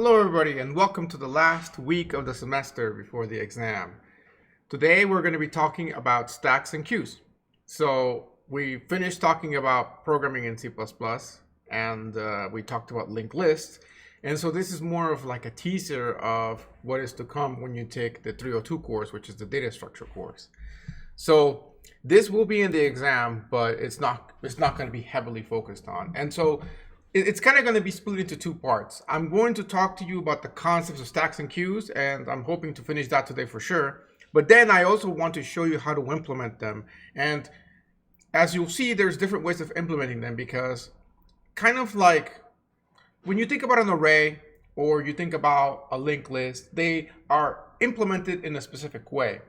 Hello everybody and welcome to the last week of the semester before the exam. Today we're going to be talking about stacks and queues. So we finished talking about programming in C++ and we talked about linked lists. And so this is more of like a teaser of what is to come when you take the 302 course, which is the data structure course. So this will be in the exam, but it's not going to be heavily focused on. And so it's kind of going to be split into two parts. I'm going to talk to you about the concepts of stacks and queues, and I'm hoping to finish that today for sure. But then I also want to show you how to implement them. And as you'll see, there's different ways of implementing them, because kind of like when you think about an array or you think about a linked list, they are implemented in a specific way.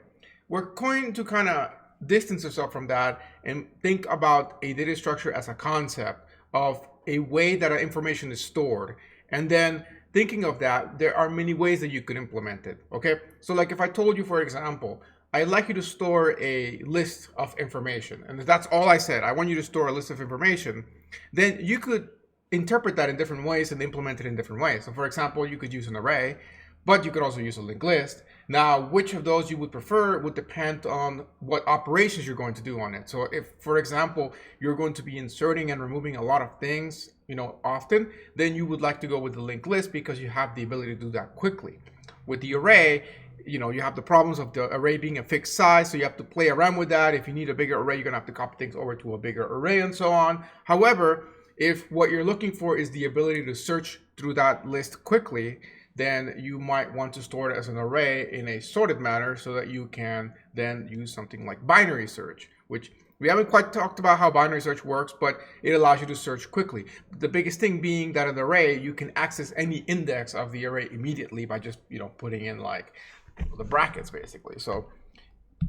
We're going to kind of distance ourselves from that and think about a data structure as a concept of a way that our information is stored. And then thinking of that, there are many ways that you could implement it. Okay, so like if I told you, for example, I'd like you to store a list of information, and that's all I said, I want you to store a list of information, then you could interpret that in different ways and implement it in different ways. So for example, you could use an array, but you could also use a linked list. Now, which of those you would prefer would depend on what operations you're going to do on it. So if, for example, you're going to be inserting and removing a lot of things, often, then you would like to go with the linked list because you have the ability to do that quickly. With the array, you have the problems of the array being a fixed size, so you have to play around with that. If you need a bigger array, you're gonna have to copy things over to a bigger array and so on. However, if what you're looking for is the ability to search through that list quickly, then you might want to store it as an array in a sorted manner so that you can then use something like binary search, which we haven't quite talked about how binary search works, but it allows you to search quickly. The biggest thing being that an array, you can access any index of the array immediately by just, putting in like the brackets basically. So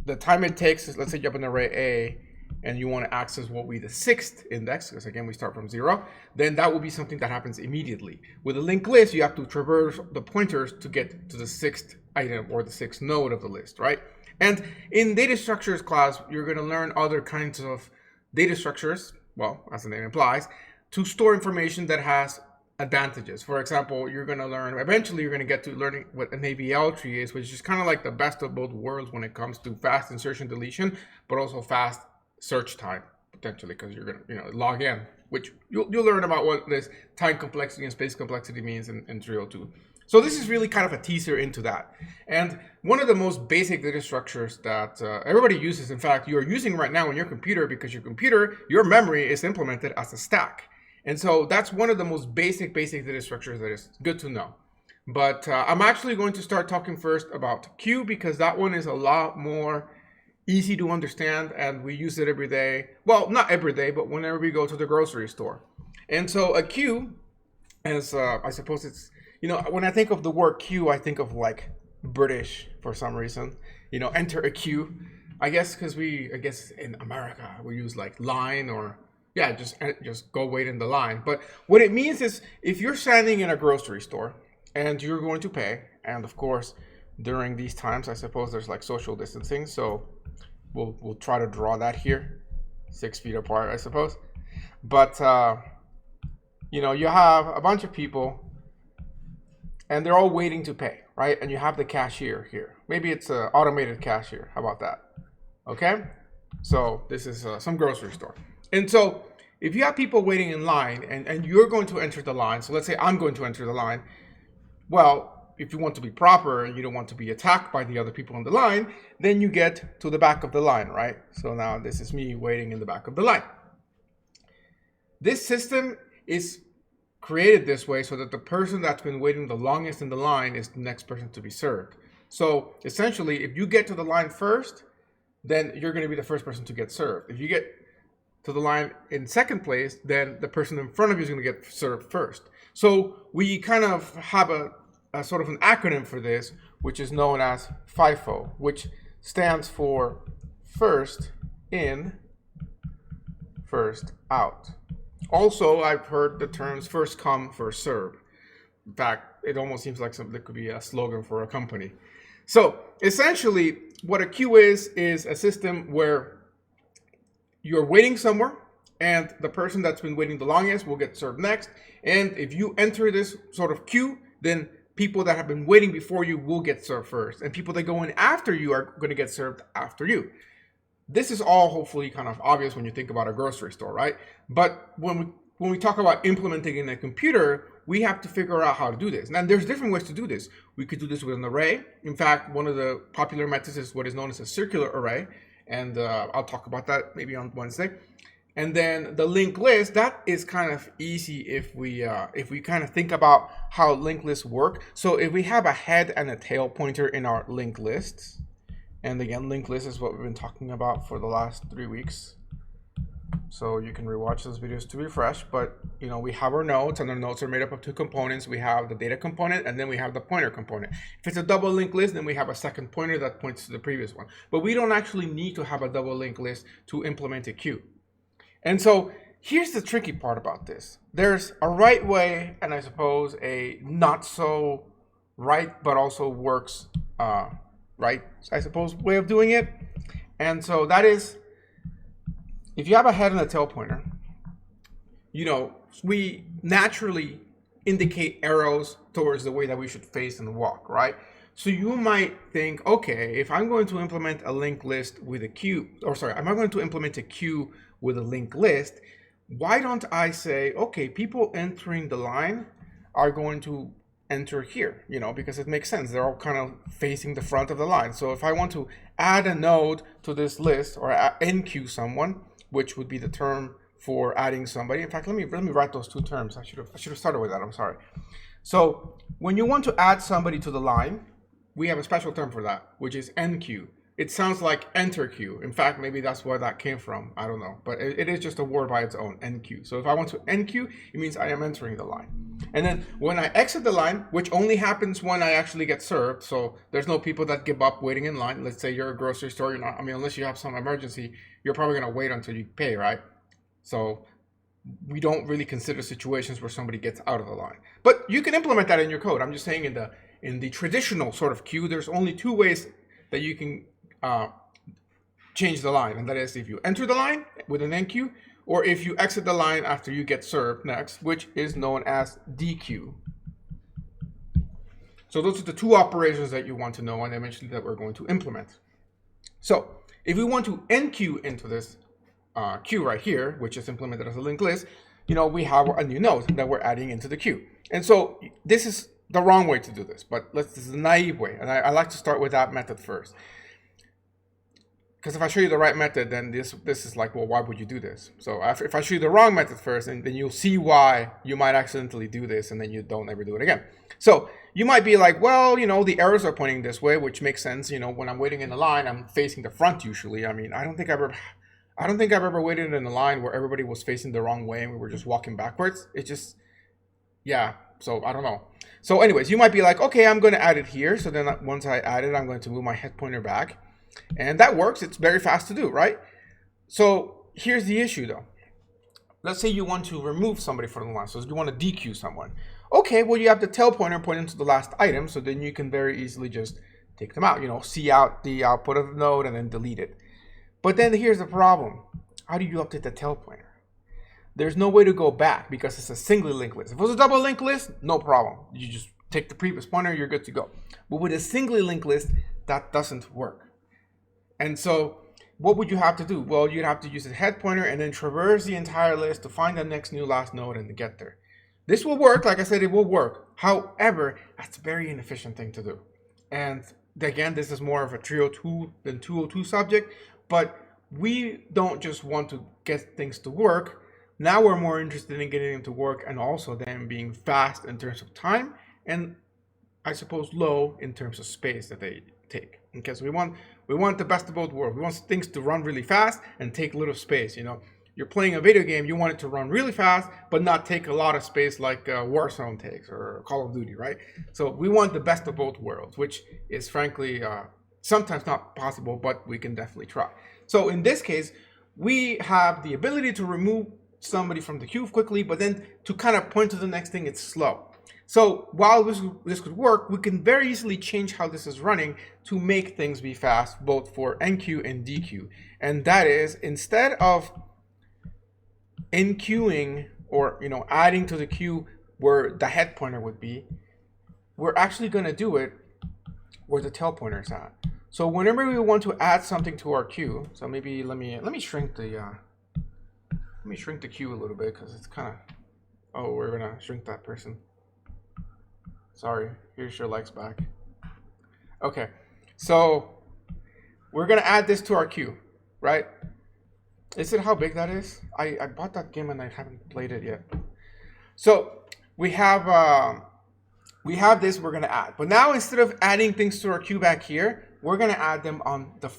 the time it takes is, let's say you have an array A and you want to access what will be the 6th index, because again, we start from 0, then that will be something that happens immediately. With a linked list, you have to traverse the pointers to get to the 6th item or the 6th node of the list, right? And in data structures class, you're going to learn other kinds of data structures, well, as the name implies, to store information that has advantages. For example, you're going to learn, eventually you're going to get to learning what an ABL tree is, which is kind of like the best of both worlds when it comes to fast insertion deletion, but also fast search time, potentially, because you're going to log in, which you'll learn about what this time complexity and space complexity means in 302. So this is really kind of a teaser into that. And one of the most basic data structures that everybody uses, in fact, you're using right now on your computer, because your memory is implemented as a stack. And so that's one of the most basic data structures that is good to know. But I'm actually going to start talking first about queue, because that one is a lot more easy to understand, and we use it every day. Well, not every day, but whenever we go to the grocery store. And so a queue, as I suppose it's, when I think of the word queue, I think of like British for some reason. Enter a queue. I guess because in America we use like line, or yeah, just go wait in the line. But what it means is, if you're standing in a grocery store and you're going to pay, and of course during these times I suppose there's like social distancing, so we'll try to draw that here, 6 feet apart, I suppose. But you have a bunch of people and they're all waiting to pay, right? And you have the cashier here. Maybe it's an automated cashier. How about that? Okay. So this is some grocery store. And so if you have people waiting in line and you're going to enter the line, so let's say I'm going to enter the line. Well, if you want to be proper and you don't want to be attacked by the other people in the line, then you get to the back of the line, right? So now this is me waiting in the back of the line. This system is created this way so that the person that's been waiting the longest in the line is the next person to be served. So essentially, if you get to the line first, then you're going to be the first person to get served. If you get to the line in second place, then the person in front of you is going to get served first. So we kind of have a sort of an acronym for this, which is known as Fifo, which stands for first in, first out. Also, I've heard the terms first come, first served. In fact, it almost seems like something that could be a slogan for a company. So essentially, what a queue is a system where you're waiting somewhere, and the person that's been waiting the longest will get served next. And if you enter this sort of queue, then people that have been waiting before you will get served first, and people that go in after you are going to get served after you. This is all hopefully kind of obvious when you think about a grocery store, right? But when we talk about implementing in a computer, we have to figure out how to do this. Now, there's different ways to do this. We could do this with an array. In fact, one of the popular methods is what is known as a circular array, and I'll talk about that maybe on Wednesday. And then the linked list, that is kind of easy if we kind of think about how linked lists work. So if we have a head and a tail pointer in our linked lists, and again, linked list is what we've been talking about for the last 3 weeks. So you can rewatch those videos to refresh, but we have our nodes, and our nodes are made up of 2 components. We have the data component, and then we have the pointer component. If it's a double linked list, then we have a second pointer that points to the previous one. But we don't actually need to have a double linked list to implement a queue. And so here's the tricky part about this. There's a right way, and I suppose a not so right, but also works right, I suppose, way of doing it. And so that is, if you have a head and a tail pointer, we naturally indicate arrows towards the way that we should face and walk, right? So you might think, okay, if I'm going to implement a linked list with a queue, am I going to implement a queue with a linked list? Why don't I say, okay, people entering the line are going to enter here, because it makes sense. They're all kind of facing the front of the line. So if I want to add a node to this list or enqueue someone, which would be the term for adding somebody. In fact, let me write those 2 terms. I should have started with that. I'm sorry. So when you want to add somebody to the line, we have a special term for that, which is enqueue. It sounds like enter queue. In fact, maybe that's where that came from. I don't know, but it is just a word by its own, enqueue. So if I want to enqueue, it means I am entering the line. And then when I exit the line, which only happens when I actually get served, so there's no people that give up waiting in line. Let's say you're a grocery store, unless you have some emergency, you're probably gonna wait until you pay, right? So we don't really consider situations where somebody gets out of the line. But you can implement that in your code. I'm just saying in the traditional sort of queue, there's only 2 ways that you can change the line, and that is if you enter the line with an enqueue, or if you exit the line after you get served next, which is known as dequeue. So those are the 2 operations that you want to know, and eventually that we're going to implement. So if we want to enqueue into this queue right here, which is implemented as a linked list, we have a new node that we're adding into the queue. And so this is the wrong way to do this, but this is the naive way, and I like to start with that method first. Because if I show you the right method, then this is like, well, why would you do this? So if I show you the wrong method first, and then you'll see why you might accidentally do this, and then you don't ever do it again. So you might be like, well, the arrows are pointing this way, which makes sense. When I'm waiting in the line, I'm facing the front usually. I don't think I've ever waited in a line where everybody was facing the wrong way and we were just walking backwards. It just, yeah. So I don't know. So anyways, you might be like, okay, I'm going to add it here. So then once I add it, I'm going to move my head pointer back. And that works. It's very fast to do, right? So here's the issue though. Let's say you want to remove somebody from the line. So you want to dequeue someone. Okay, well, you have the tail pointer pointing to the last item. So then you can very easily just take them out, see out the output of the node and then delete it. But then here's the problem. How do you update the tail pointer? There's no way to go back because it's a single linked list. If it was a double linked list, no problem. You just take the previous pointer, you're good to go. But with a singly linked list, that doesn't work. And so what would you have to do? Well, you'd have to use a head pointer and then traverse the entire list to find the next new last node and to get there. This will work. Like I said, it will work. However, that's a very inefficient thing to do. And again, this is more of a 302 than 202 subject, but we don't just want to get things to work. Now we're more interested in getting them to work and also them being fast in terms of time and I suppose low in terms of space that they take. Okay, so we want the best of both worlds. We want things to run really fast and take little space. You're playing a video game, you want it to run really fast, but not take a lot of space like Warzone takes or Call of Duty, right? So we want the best of both worlds, which is frankly sometimes not possible, but we can definitely try. So in this case, we have the ability to remove somebody from the queue quickly, but then to kind of point to the next thing, it's slow. So while this could work, we can very easily change how this is running to make things be fast, both for enqueue and dequeue. And that is, instead of enqueuing or adding to the queue where the head pointer would be, we're actually going to do it where the tail pointer is at. So whenever we want to add something to our queue, so maybe let me shrink the queue a little bit because it's kind of, oh, we're gonna shrink that person. Sorry, here's your likes back. Okay, so we're gonna add this to our queue, right? Is it how big that is? I bought that game and I haven't played it yet. So we have this we're gonna add, but now instead of adding things to our queue back here, we're gonna add them on the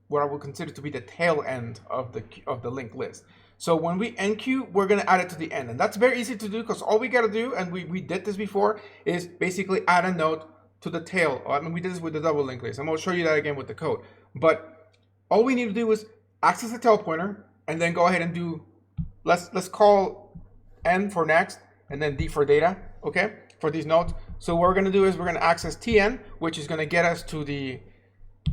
what I would consider to be the tail end of the linked list. So when we enqueue, we're gonna add it to the end, and that's very easy to do because all we gotta do, and we did this before, is basically add a node to the tail. I mean, we did this with the double linked list. I'm gonna show you that again with the code. But all we need to do is access the tail pointer, and then go ahead and do, let's call N for next, and then D for data, okay, for these nodes. So what we're gonna do is we're gonna access TN, which is gonna get us to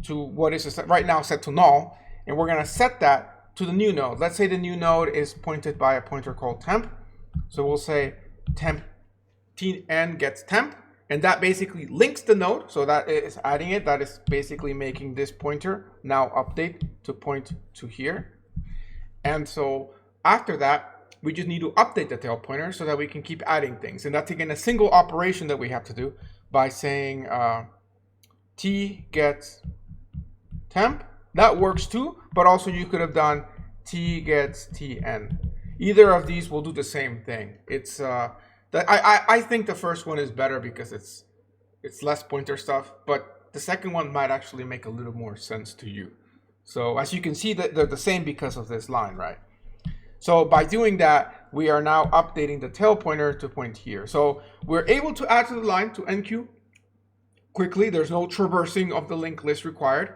what is right now set to null, and we're gonna set that to the new node. Let's say the new node is pointed by a pointer called temp. So we'll say temp TN gets temp, and that basically links the node. So that is adding it. That is basically making this pointer now update to point to here. And so after that, we just need to update the tail pointer so that we can keep adding things. And that's again a single operation that we have to do by saying T gets temp. That works too, but also you could have done T gets TN. Either of these will do the same thing. It's I think the first one is better because it's less pointer stuff, but the second one might actually make a little more sense to you. So as you can see, that they're the same because of this line, right? So by doing that, we are now updating the tail pointer to point here. So we're able to add to the line to enqueue quickly. There's no traversing of the linked list required.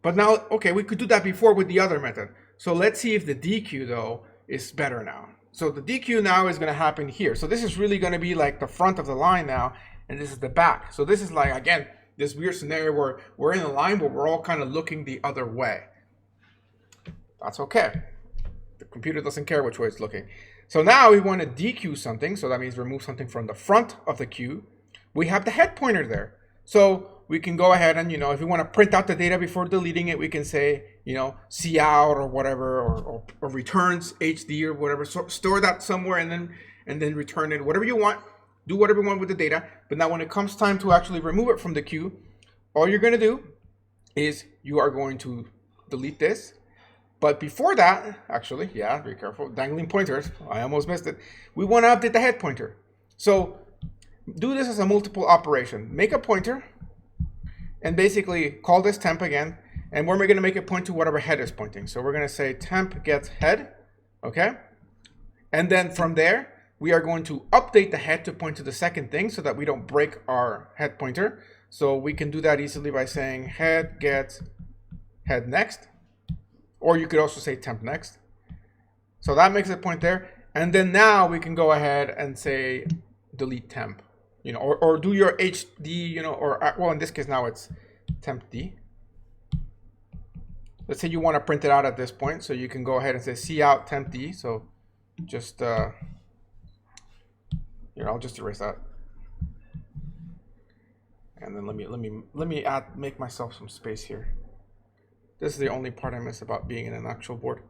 But now, okay, we could do that before with the other method. So let's see if the dequeue though is better now. So the dequeue now is gonna happen here. So this is really gonna be like the front of the line now, and this is the back. So this is like, again, this weird scenario where we're in a line where we're all kind of looking the other way. That's okay. The computer doesn't care which way it's looking. So now we want to dequeue something. So that means remove something from the front of the queue. We have the head pointer there. So we can go ahead and, if we want to print out the data before deleting it, we can say, C out or whatever, or returns HD or whatever. So store that somewhere and then return it, whatever you want. Do whatever you want with the data. But now when it comes time to actually remove it from the queue, all you're going to do is you are going to delete this. But before that, actually, yeah, be careful, dangling pointers, I almost missed it. We want to update the head pointer. So do this as a multiple operation. Make a pointer and basically call this temp again. And we're going to make it point to whatever head is pointing. So we're going to say temp gets head, okay? And then from there, we are going to update the head to point to the second thing so that we don't break our head pointer. So we can do that easily by saying head gets head next. Or you could also say temp next. So that makes it point there. And then now we can go ahead and say delete temp, or do your HD, or well, in this case now it's temp D. Let's say you want to print it out at this point. So you can go ahead and say C out temp D. So just, I'll just erase that. And then let me make myself some space here. This is the only part I miss about being in an actual board.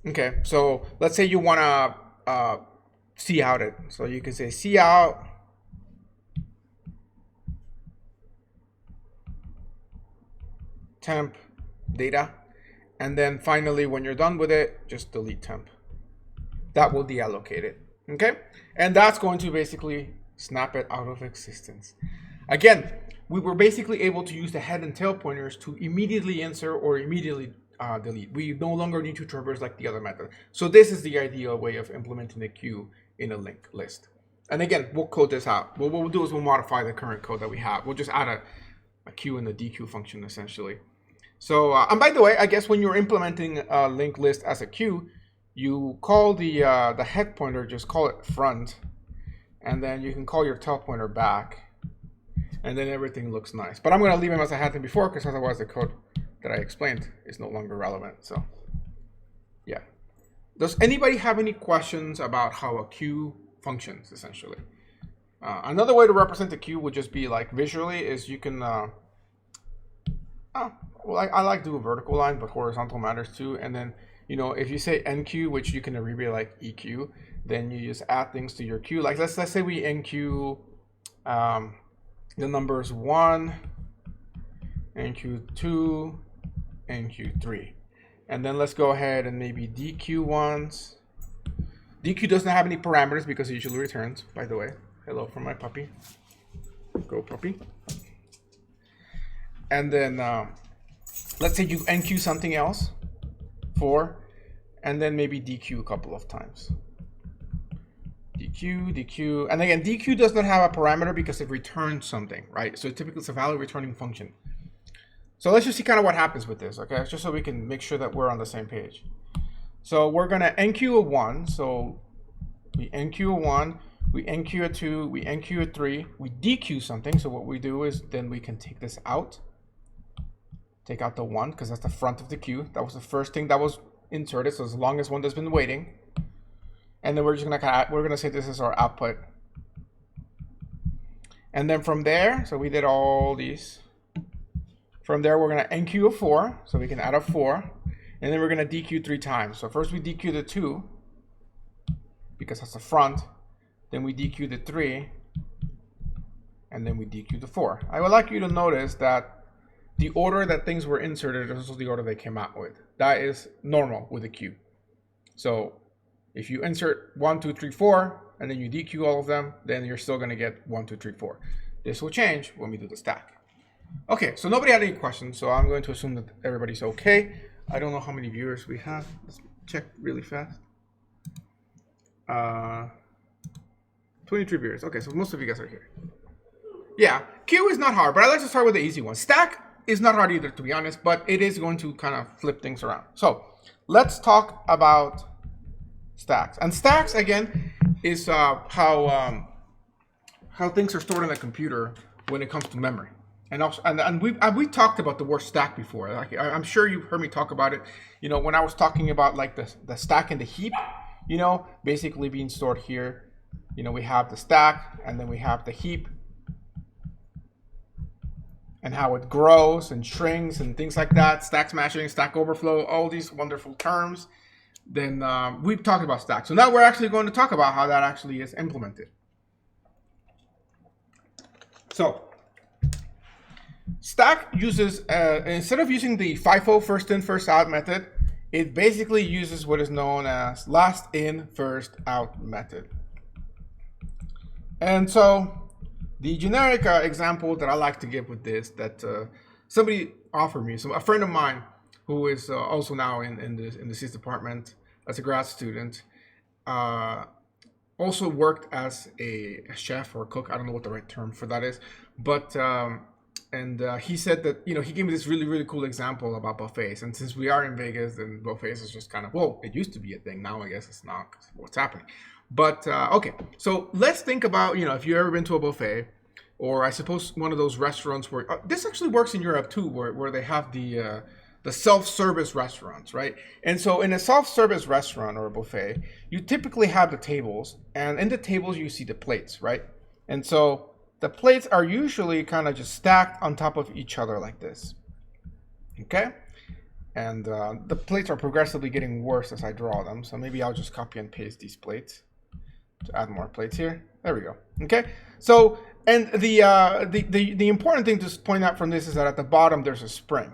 Okay, so let's say you want to C out it. So you can say C out temp data. And then finally, when you're done with it, just delete temp. That will deallocate it. Okay, and that's going to basically snap it out of existence. Again, we were basically able to use the head and tail pointers to immediately insert or immediately delete. We no longer need to traverse like the other method. So this is the ideal way of implementing a queue in a linked list. And again, we'll code this out. What we'll do is we'll modify the current code that we have. We'll just add a queue in the dequeue function essentially. So, and by the way, I guess when you're implementing a linked list as a queue, you call the head pointer, just call it front, and then you can call your tail pointer back. And then everything looks nice. But I'm going to leave them as I had them before because otherwise the code that I explained is no longer relevant. So, yeah. Does anybody have any questions about how a queue functions, essentially? Another way to represent the queue would just be like visually is you can, well, I like do a vertical line, but horizontal matters too. And then, you know, if you say NQ, which you can abbreviate like EQ, then you just add things to your queue. Like let's say we NQ the numbers 1, NQ2, NQ3. And then let's go ahead and maybe DQ ones. DQ doesn't have any parameters because it usually returns, by the way. Hello from my puppy. Go puppy. And then let's say you NQ something else, 4, and then maybe DQ a couple of times. DQ, DQ, and again, DQ does not have a parameter because it returns something, right? So typically it's a value returning function. So let's just see kind of what happens with this, okay? Just so we can make sure that we're on the same page. So we're gonna NQ a 1, so we NQ a 1, we NQ a 2, we NQ a 3, we DQ something. So what we do is then we can take this out. Take out the 1 because that's the front of the queue. That was the first thing that was inserted. So as long as one has been waiting, and then we're just gonna say this is our output. And then from there, so we did all these. From there, we're gonna NQ a 4, so we can add a 4, and then we're gonna DQ 3 times. So first we DQ the 2 because that's the front. Then we DQ the 3, and then we DQ the 4. I would like you to notice that the order that things were inserted is also the order they came out with. That is normal with a queue. So if you insert 1, 2, 3, 4, and then you DQ all of them, then you're still gonna get 1, 2, 3, 4. This will change when we do the stack. Okay, so nobody had any questions, so I'm going to assume that everybody's okay. I don't know how many viewers we have. Let's check really fast. 23 viewers. Okay, so most of you guys are here. Yeah, queue is not hard, but I like to start with the easy one. Stack is not hard either, to be honest, but it is going to kind of flip things around. So let's talk about stacks. And stacks, again, is how things are stored in a computer when it comes to memory. And also, and we talked about the word stack before. Like I'm sure you've heard me talk about it. You know, when I was talking about like the stack and the heap, you know, basically being stored here. You know, we have the stack and then we have the heap, and how it grows and shrinks and things like that. Stack smashing, stack overflow, all these wonderful terms. Then we've talked about stack. So now we're actually going to talk about how that actually is implemented. So stack uses, instead of using the FIFO first in, first out method, it basically uses what is known as last in, first out method. And so the generic example that I like to give with this, that somebody offered me, so a friend of mine who is also now in the sys department as a grad student, also worked as a chef or a cook. I don't know what the right term for that is, but he said that, you know, he gave me this really cool example about buffets. And since we are in Vegas, then buffets is just kind of, well, it used to be a thing. Now I guess it's not what's happening. But okay, so let's think about, you know, if you've ever been to a buffet, or I suppose one of those restaurants where this actually works in Europe too, where they have the self-service restaurants, right? And so in a self-service restaurant or a buffet, you typically have the tables, and in the tables you see the plates, right? And so the plates are usually kind of just stacked on top of each other like this, okay? And the plates are progressively getting worse as I draw them. So maybe I'll just copy and paste these plates to add more plates here. There we go. Okay. So, and the important thing to point out from this is that at the bottom there's a spring,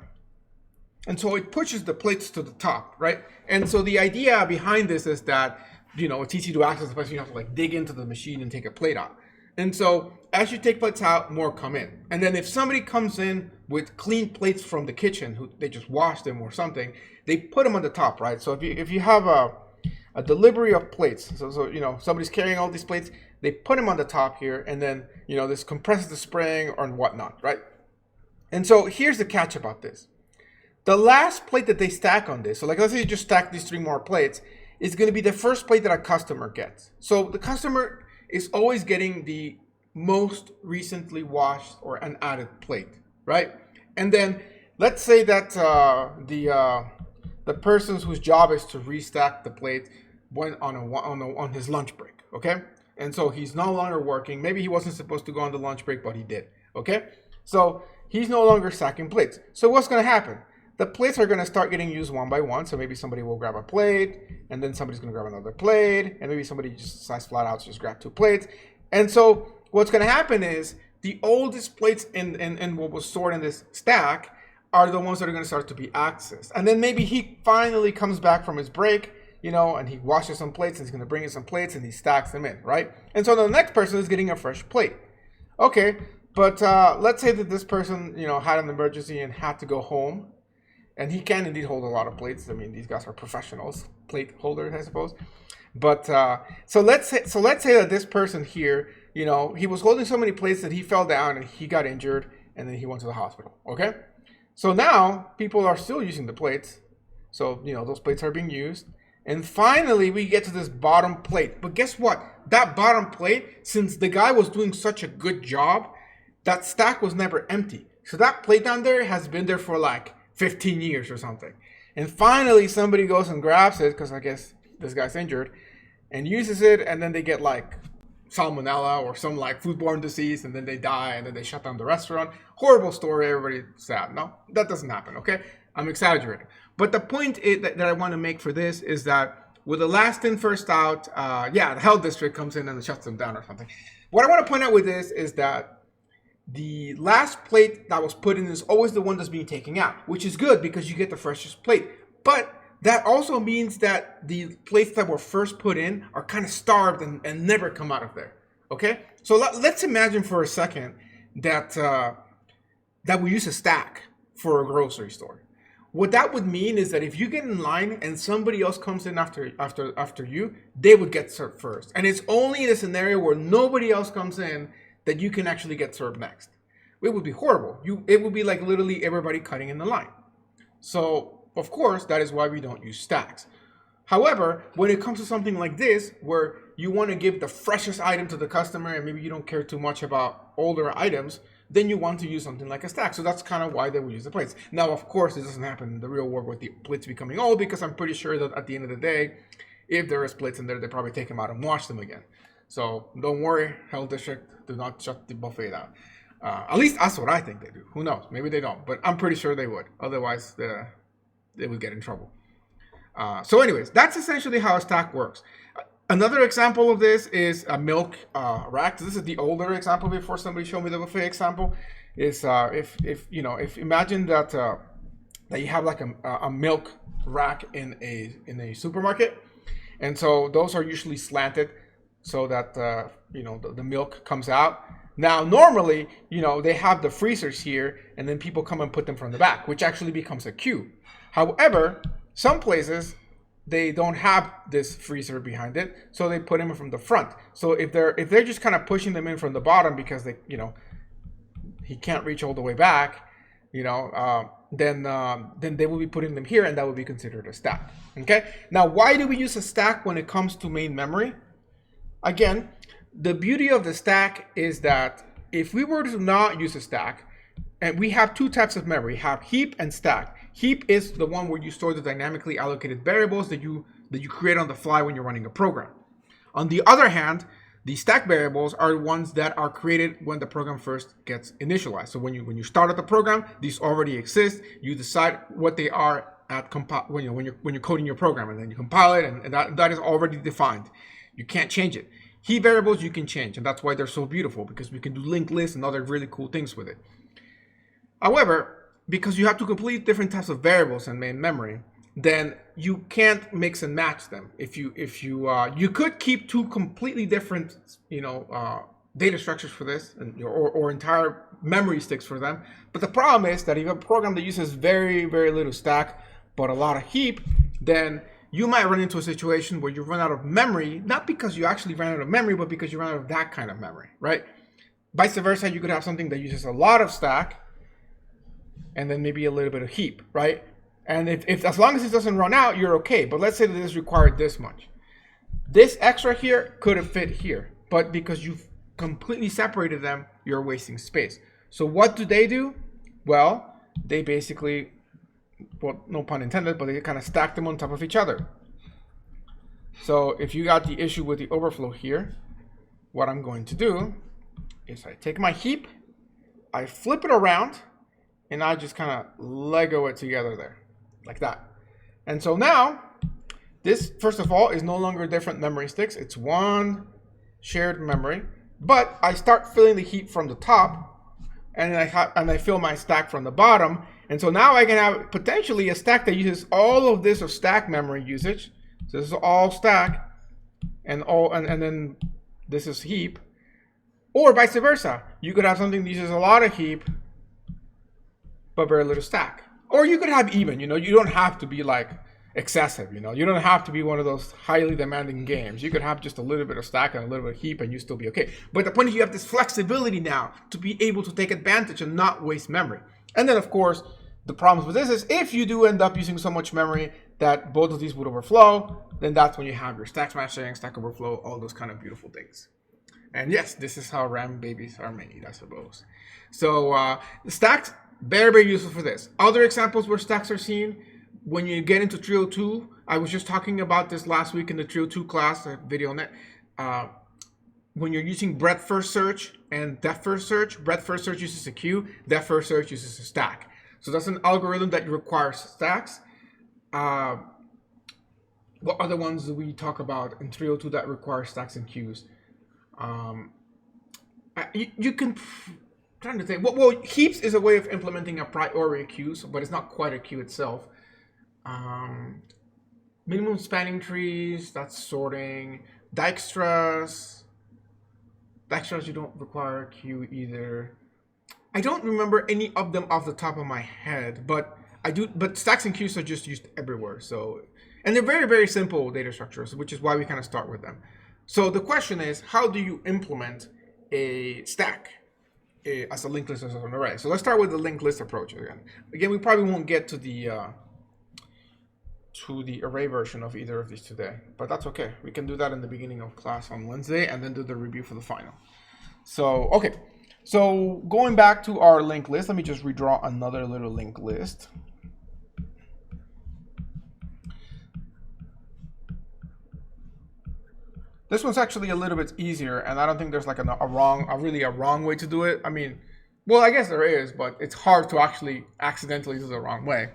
and so it pushes the plates to the top, right? And so the idea behind this is that, you know, it's easy to access, especially you have to like dig into the machine and take a plate out. And so as you take plates out, more come in. And then if somebody comes in with clean plates from the kitchen, who they just washed them or something, they put them on the top, right? So if you have a delivery of plates, so you know, somebody's carrying all these plates, they put them on the top here, and then, you know, this compresses the spring or whatnot, right? And so here's the catch about this. The last plate that they stack on this, so like let's say you just stack these 3 more plates, is going to be the first plate that a customer gets. So the customer is always getting the most recently washed or an added plate, right? And then let's say that the person whose job is to restack the plate went on his lunch break, okay? And so he's no longer working. Maybe he wasn't supposed to go on the lunch break, but he did. Okay? So he's no longer stacking plates. So what's going to happen? The plates are going to start getting used one by one. So maybe somebody will grab a plate, and then somebody's going to grab another plate, and maybe somebody just decides flat out to just grab 2 plates. And so what's going to happen is the oldest plates in what was stored in this stack are the ones that are going to start to be accessed. And then maybe he finally comes back from his break, you know, and he washes some plates, and he's going to bring in some plates, and he stacks them in, right? And so the next person is getting a fresh plate. Okay, but let's say that this person, you know, had an emergency and had to go home, and he can indeed hold a lot of plates. I mean, these guys are professionals, plate holders, I suppose. But so let's say that this person here, you know, he was holding so many plates that he fell down and he got injured, and then he went to the hospital. Okay, so now people are still using the plates. So, you know, those plates are being used. And finally, we get to this bottom plate. But guess what? That bottom plate, since the guy was doing such a good job, that stack was never empty. So that plate down there has been there for like 15 years or something. And finally, somebody goes and grabs it, because I guess this guy's injured, and uses it, and then they get like salmonella or some like foodborne disease, and then they die, and then they shut down the restaurant. Horrible story, everybody's sad. No, that doesn't happen, okay? I'm exaggerating. But the point that I want to make for this is that with the last in, first out, the health district comes in and shuts them down or something. What I want to point out with this is that the last plate that was put in is always the one that's being taken out, which is good because you get the freshest plate. But that also means that the plates that were first put in are kind of starved and never come out of there. Okay? So let's imagine for a second that we use a stack for a grocery store. What that would mean is that if you get in line and somebody else comes in after you, they would get served first. And it's only in a scenario where nobody else comes in that you can actually get served next. It would be horrible. It would be like literally everybody cutting in the line. So, of course, that is why we don't use stacks. However, when it comes to something like this, where you want to give the freshest item to the customer and maybe you don't care too much about older items, then you want to use something like a stack. So that's kind of why they would use the plates. Now, of course, it doesn't happen in the real world with the plates becoming old, because I'm pretty sure that at the end of the day, if there is plates in there, they probably take them out and wash them again. So don't worry, health district, do not shut the buffet down. At least that's what I think they do. Who knows? Maybe they don't, but I'm pretty sure they would. Otherwise, they would get in trouble. So anyways, that's essentially how a stack works. Another example of this is a milk rack. This is the older example before somebody showed me the buffet example. Is if imagine that that you have like a milk rack in a supermarket, and so those are usually slanted so that the milk comes out. Now normally they have the freezers here, and then people come and put them from the back, which actually becomes a queue. However, some places they don't have this freezer behind it, so they put them from the front. So if they're just kind of pushing them in from the bottom because they he can't reach all the way back, then they will be putting them here, and that would be considered a stack. Okay. Now, why do we use a stack when it comes to main memory? Again, the beauty of the stack is that if we were to not use a stack, and we have 2 types of memory, we have heap and stack. Heap is the one where you store the dynamically allocated variables that you create on the fly when you're running a program. On the other hand, the stack variables are ones that are created when the program first gets initialized. So when you start up the program, these already exist. You decide what they are at when you're coding your program, and then you compile it, and that is already defined. You can't change it. Heap variables you can change, and that's why they're so beautiful, because we can do linked lists and other really cool things with it. However, because you have to complete different types of variables in main memory, then you can't mix and match them. If you could keep 2 completely different data structures for this, or entire memory sticks for them. But the problem is that if you have a program that uses very, very little stack but a lot of heap, then you might run into a situation where you run out of memory, not because you actually ran out of memory, but because you run out of that kind of memory, right? Vice versa, you could have something that uses a lot of stack and then maybe a little bit of heap, right? And if as long as it doesn't run out, you're okay. But let's say that this required this much. This extra here could have fit here, but because you've completely separated them, you're wasting space. So what do? Well, they basically, well, no pun intended, but they kind of stack them on top of each other. So if you got the issue with the overflow here, what I'm going to do is I take my heap, I flip it around, and I just kind of Lego it together there, like that. And so now, this, first of all, is no longer different memory sticks. It's one shared memory. But I start filling the heap from the top, and I fill my stack from the bottom. And so now I can have potentially a stack that uses all of this of stack memory usage. So this is all stack, and then this is heap. Or vice versa. You could have something that uses a lot of heap, but very little stack. Or you could have even, you don't have to be like excessive, you don't have to be one of those highly demanding games. You could have just a little bit of stack and a little bit of heap and you still be okay. But the point is you have this flexibility now to be able to take advantage and not waste memory. And then of course, the problems with this is if you do end up using so much memory that both of these would overflow, then that's when you have your stack smashing, stack overflow, all those kind of beautiful things. And yes, this is how RAM babies are made, I suppose. So the stacks, very, very useful for this. Other examples where stacks are seen, when you get into 302, I was just talking about this last week in the 302 class, a video on it. When you're using breadth first search and depth first search, breadth first search uses a queue, depth first search uses a stack. So that's an algorithm that requires stacks. What other ones do we talk about in 302 that require stacks and queues? You can, trying to think, well, heaps is a way of implementing a priori queue, but it's not quite a queue itself. Minimum spanning trees, that's sorting. Dijkstra's you don't require a queue either. I don't remember any of them off the top of my head, but stacks and queues are just used everywhere. So, and they're very, very simple data structures, which is why we kind of start with them. So the question is, how do you implement a stack as a linked list as an array? So let's start with the linked list approach again. Again, we probably won't get to the array version of either of these today, but that's okay. We can do that in the beginning of class on Wednesday and then do the review for the final. So, okay. So going back to our linked list, let me just redraw another little linked list. This one's actually a little bit easier, and I don't think there's like a really wrong way to do it. I mean, well, I guess there is, but it's hard to actually accidentally do it the wrong way.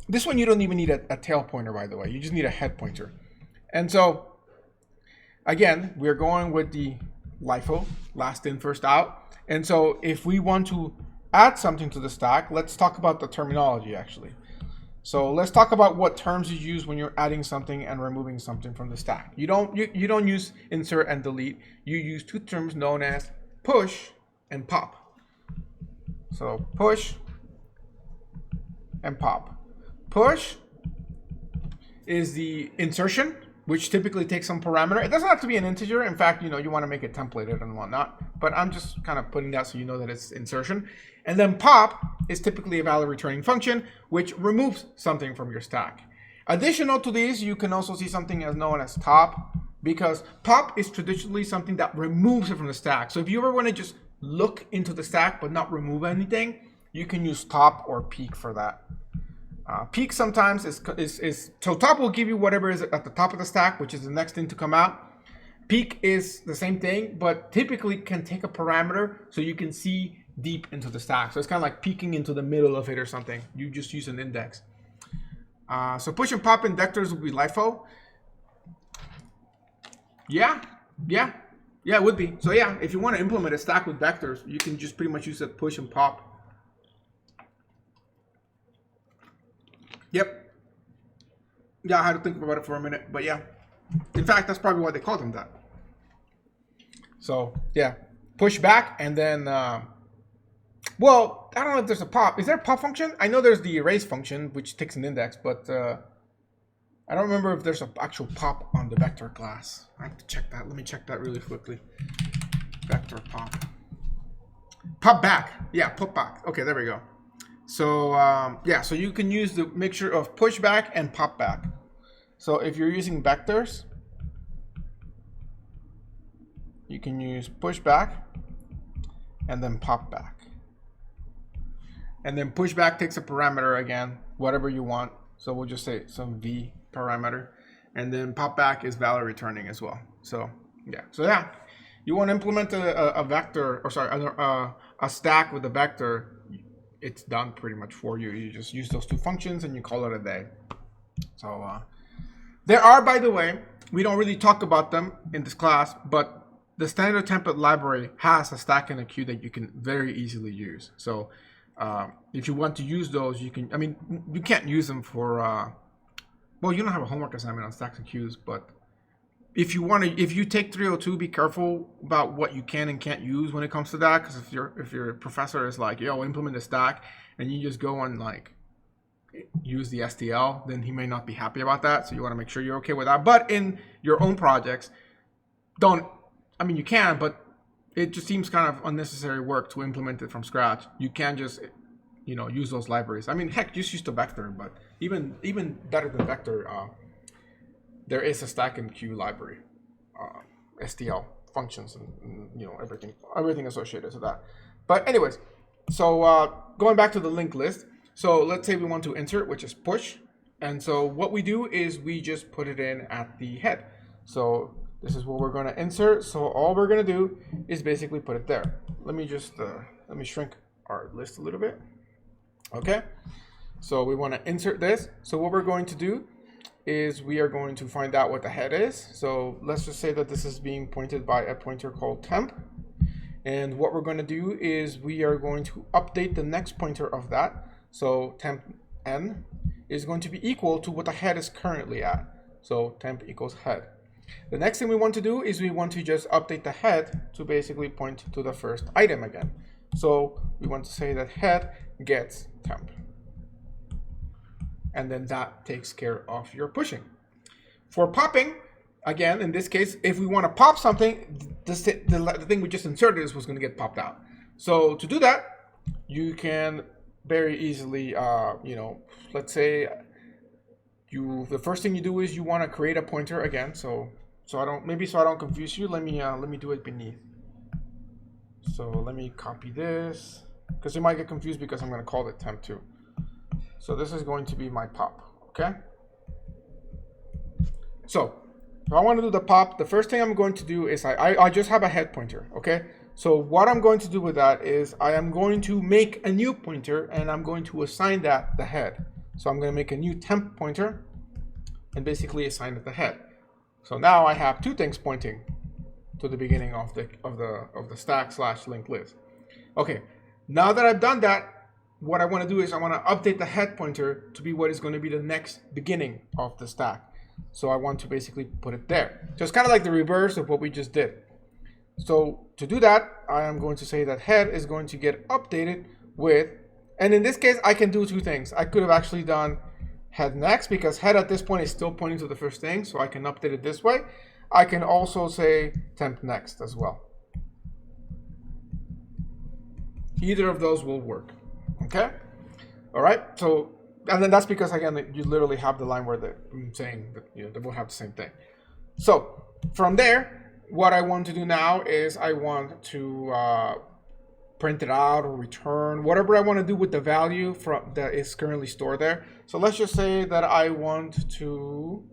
This one, you don't even need a tail pointer, by the way. You just need a head pointer. And so, again, we're going with the LIFO, last in, first out. And so if we want to add something to the stack, let's talk about the terminology, actually. So let's talk about what terms you use when you're adding something and removing something from the stack. You don't use insert and delete. You use two terms known as push and pop. So push and pop. Push is the insertion, which typically takes some parameter. It doesn't have to be an integer. In fact, you want to make it templated and whatnot, but I'm just kind of putting that so you know that it's insertion. And then pop is typically a value returning function, which removes something from your stack. Additional to these, you can also see something as known as top, because pop is traditionally something that removes it from the stack. So if you ever want to just look into the stack but not remove anything, you can use top or peek for that. Peek sometimes so top will give you whatever is at the top of the stack, which is the next thing to come out. Peek is the same thing, but typically can take a parameter so you can see deep into the stack. So it's kind of like peeking into the middle of it or something. You just use an index. So push and pop indexers will be LIFO. Yeah, it would be. So yeah, if you want to implement a stack with vectors, you can just pretty much use that push and pop. Yep. Yeah, I had to think about it for a minute, but yeah. In fact, that's probably why they called them that. So yeah, push back and then, well, I don't know if there's a pop. Is there a pop function? I know there's the erase function, which takes an index, but I don't remember if there's an actual pop on the vector class. I have to check that. Let me check that really quickly. Vector pop. Pop back. Yeah, pop back. Okay, there we go. So yeah, so you can use the mixture of pushback and pop back. So if you're using vectors, you can use pushback and then pop back. And then pushback takes a parameter again, whatever you want. So we'll just say some v parameter. And then pop back is value returning as well. So yeah, You want to implement a vector, or sorry, a stack with a vector, it's done pretty much for you. You just use those two functions and you call it a day. So there are, by the way, we don't really talk about them in this class, but the standard template library has a stack and a queue that you can very easily use. So if you want to use those, you can, I mean, you can't use them for, well, you don't have a homework assignment on stacks and queues, but if you want to, if you take 302, be careful about what you can and can't use when it comes to that. Because if your professor is like, yo, implement a stack, and you just go and like use the STL, then he may not be happy about that. So you want to make sure you're okay with that. But in your own projects, don't, I mean, you can, but it just seems kind of unnecessary work to implement it from scratch. You can just, you know, use those libraries. I mean, heck, just use the vector, but even better than vector, there is a stack and queue library, STL functions, and you know, everything associated to that. But anyways, so going back to the linked list. So let's say we want to insert, which is push. And so what we do is we just put it in at the head. So this is what we're going to insert. So all we're going to do is basically put it there. Let me just, let me shrink our list a little bit. Okay. So we want to insert this. So what we're going to do is we are going to find out what the head is. So let's just say that this is being pointed by a pointer called temp. And what we're going to do is we are going to update the next pointer of that. So temp n is going to be equal to what the head is currently at. So temp equals head. The next thing we want to do is we want to just update the head to basically point to the first item again. So we want to say that head gets temp. And then that takes care of your pushing. For popping, again, in this case, if we want to pop something, the thing we just inserted is what's going to get popped out. So to do that, you can very easily, you know, let's say the first thing you do is you want to create a pointer again. So I don't confuse you. Let me do it beneath. So let me copy this, because you might get confused because I'm going to call it temp too. So this is going to be my pop, okay? So if I want to do the pop, the first thing I'm going to do is I just have a head pointer, okay? So what I'm going to do with that is I am going to make a new pointer and I'm going to assign that the head. So I'm going to make a new temp pointer and basically assign it the head. So now I have two things pointing to the beginning of the stack / linked list. Okay, now that I've done that, what I want to do is I want to update the head pointer to be what is going to be the next beginning of the stack. So I want to basically put it there. So it's kind of like the reverse of what we just did. So to do that, I am going to say that head is going to get updated with, and in this case, I can do two things. I could have actually done head next, because head at this point is still pointing to the first thing, so I can update it this way. I can also say temp next as well. Either of those will work. Okay. All right. So, and then that's because, again, you literally have the line where I'm saying that, you know, they will have the same thing. So from there, what I want to do now is I want to print it out or return whatever I want to do with the value that is currently stored there. So let's just say that I want to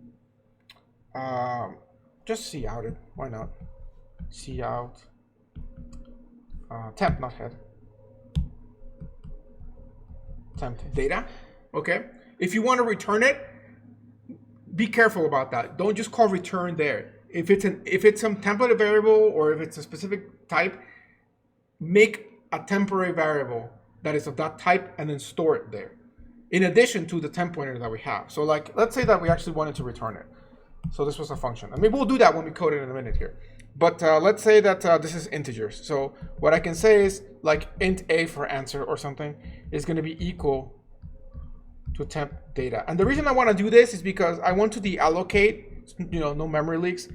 just see out it. Why not? See out temp, not head. Temp data. Okay. If you want to return it, be careful about that. Don't just call return there. If it's some template variable or if it's a specific type, make a temporary variable that is of that type and then store it there, in addition to the temp pointer that we have. So like, let's say that we actually wanted to return it. So this was a function. I mean, we'll do that when we code it in a minute here. But let's say that this is integers. So what I can say is like int a for answer or something is going to be equal to temp data. And the reason I want to do this is because I want to deallocate, you know, no memory leaks,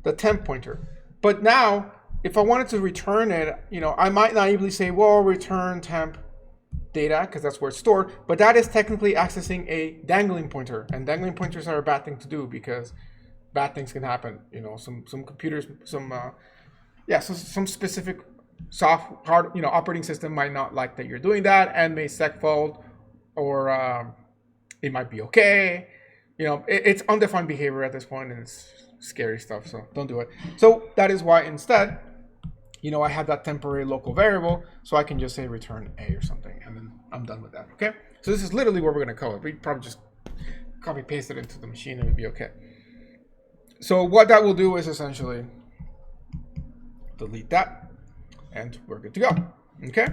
the temp pointer. But now, if I wanted to return it, you know, I might naively say, well, return temp data, because that's where it's stored. But that is technically accessing a dangling pointer. And dangling pointers are a bad thing to do because bad things can happen. You know, some computers, some specific operating system might not like that you're doing that and may segfault, or it might be okay. You know, it's undefined behavior at this point, and it's scary stuff, so don't do it. So that is why instead, you know, I have that temporary local variable, so I can just say return A or something, and then I'm done with that, okay? So this is literally what we're gonna code. We probably just copy paste it into the machine and it'll be okay. So what that will do is essentially delete that, and we're good to go, okay?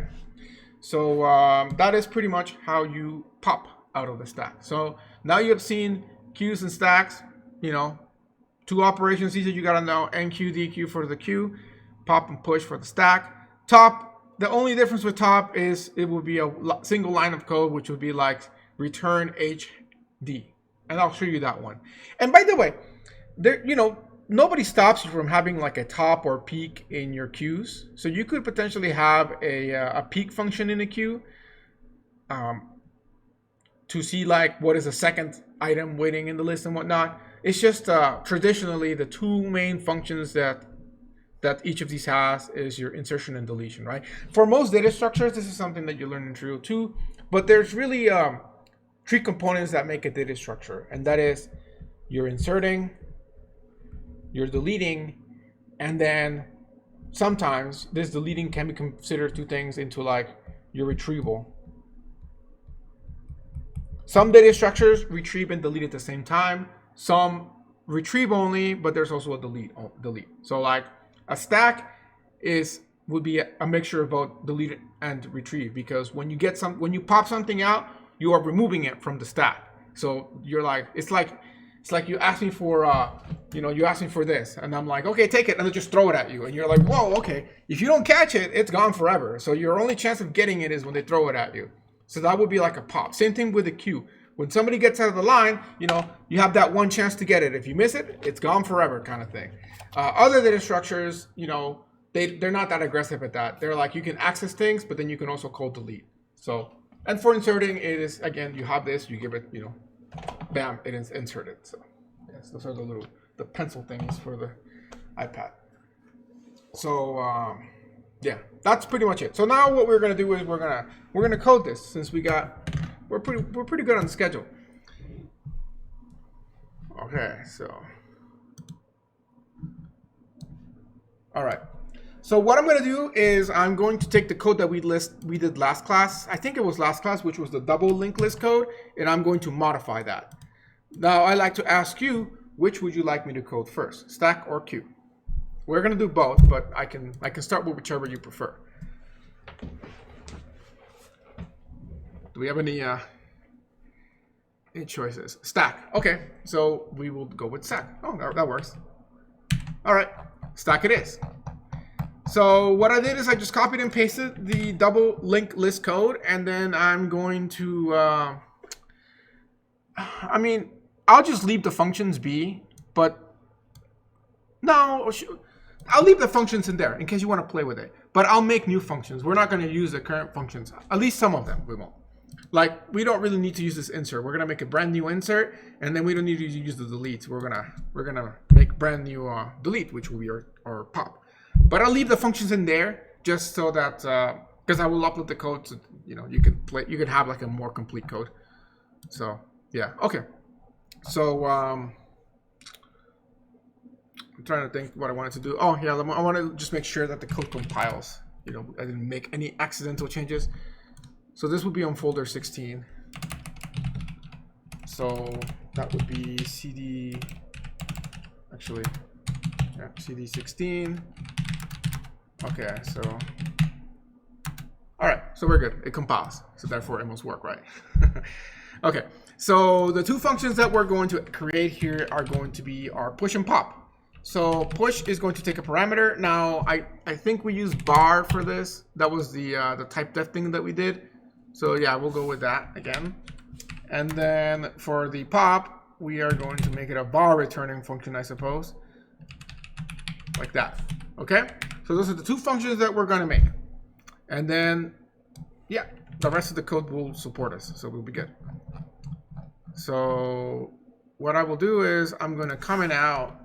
So that is pretty much how you pop out of the stack. So now you have seen queues and stacks, you know, two operations each that you gotta know, enqueue, dequeue for the queue, pop and push for the stack. Top, the only difference with top is it will be a single line of code, which would be like return HD, and I'll show you that one. And by the way, there, you know, nobody stops you from having like a top or peak in your queues. So you could potentially have a peak function in a queue to see like what is the second item waiting in the list and whatnot. It's just traditionally the two main functions that each of these has is your insertion and deletion, right? For most data structures, this is something that you learn in Trio 2, but there's really three components that make a data structure, and that is you're inserting, you're deleting, and then sometimes this deleting can be considered two things into like your retrieval. Some data structures retrieve and delete at the same time. Some retrieve only, but there's also a delete. So like a stack would be a mixture of both delete and retrieve, because when you pop something out, you are removing it from the stack. So you're like, it's like you ask me for you ask me for this, and I'm like, okay, take it, and then just throw it at you, and you're like, whoa, okay. If you don't catch it, it's gone forever. So your only chance of getting it is when they throw it at you. So that would be like a pop. Same thing with a queue. When somebody gets out of the line, you know, you have that one chance to get it. If you miss it, it's gone forever, kind of thing. Other data structures, you know, they're not that aggressive at that. They're like, you can access things, but then you can also code delete. So, and for inserting, it is, again, you have this, you give it, you know, bam, it is inserted. So yes, those are the pencil things for the iPad. So yeah, that's pretty much it. So now what we're gonna do is we're gonna code this, since we're pretty good on schedule. Okay, so all right. So what I'm going to do is I'm going to take the code that we did last class. I think it was last class, which was the double linked list code, and I'm going to modify that. Now I like to ask you, which would you like me to code first, stack or queue? We're going to do both, but I can start with whichever you prefer. Do we have any choices? Stack. Okay, so we will go with stack. Oh, that works. All right, stack it is. So what I did is I just copied and pasted the double linked list code, and then I'm going to, I mean, I'll just leave the functions be, but no, I'll leave the functions in there in case you want to play with it, but I'll make new functions. We're not going to use the current functions, at least some of them we won't. Like, we don't really need to use this insert. We're going to make a brand new insert, and then we don't need to use the delete. We're gonna make brand new delete, which will be our pop. But I'll leave the functions in there just so that, because I will upload the code to, you know, you can have like a more complete code. So yeah, okay. So I'm trying to think what I wanted to do. Oh yeah, I want to just make sure that the code compiles. You know, I didn't make any accidental changes. So this would be on folder 16. So that would be CD, actually, yeah, CD 16. Okay, so, all right, so we're good. It compiles, so therefore it must work, right? Okay, so the two functions that we're going to create here are going to be our push and pop. So push is going to take a parameter. Now, I think we used bar for this. That was the type def thing that we did. So yeah, we'll go with that again. And then for the pop, we are going to make it a bar returning function, I suppose. Like that, okay? So those are the two functions that we're gonna make. And then, yeah, the rest of the code will support us, so we'll be good. So what I will do is I'm gonna comment out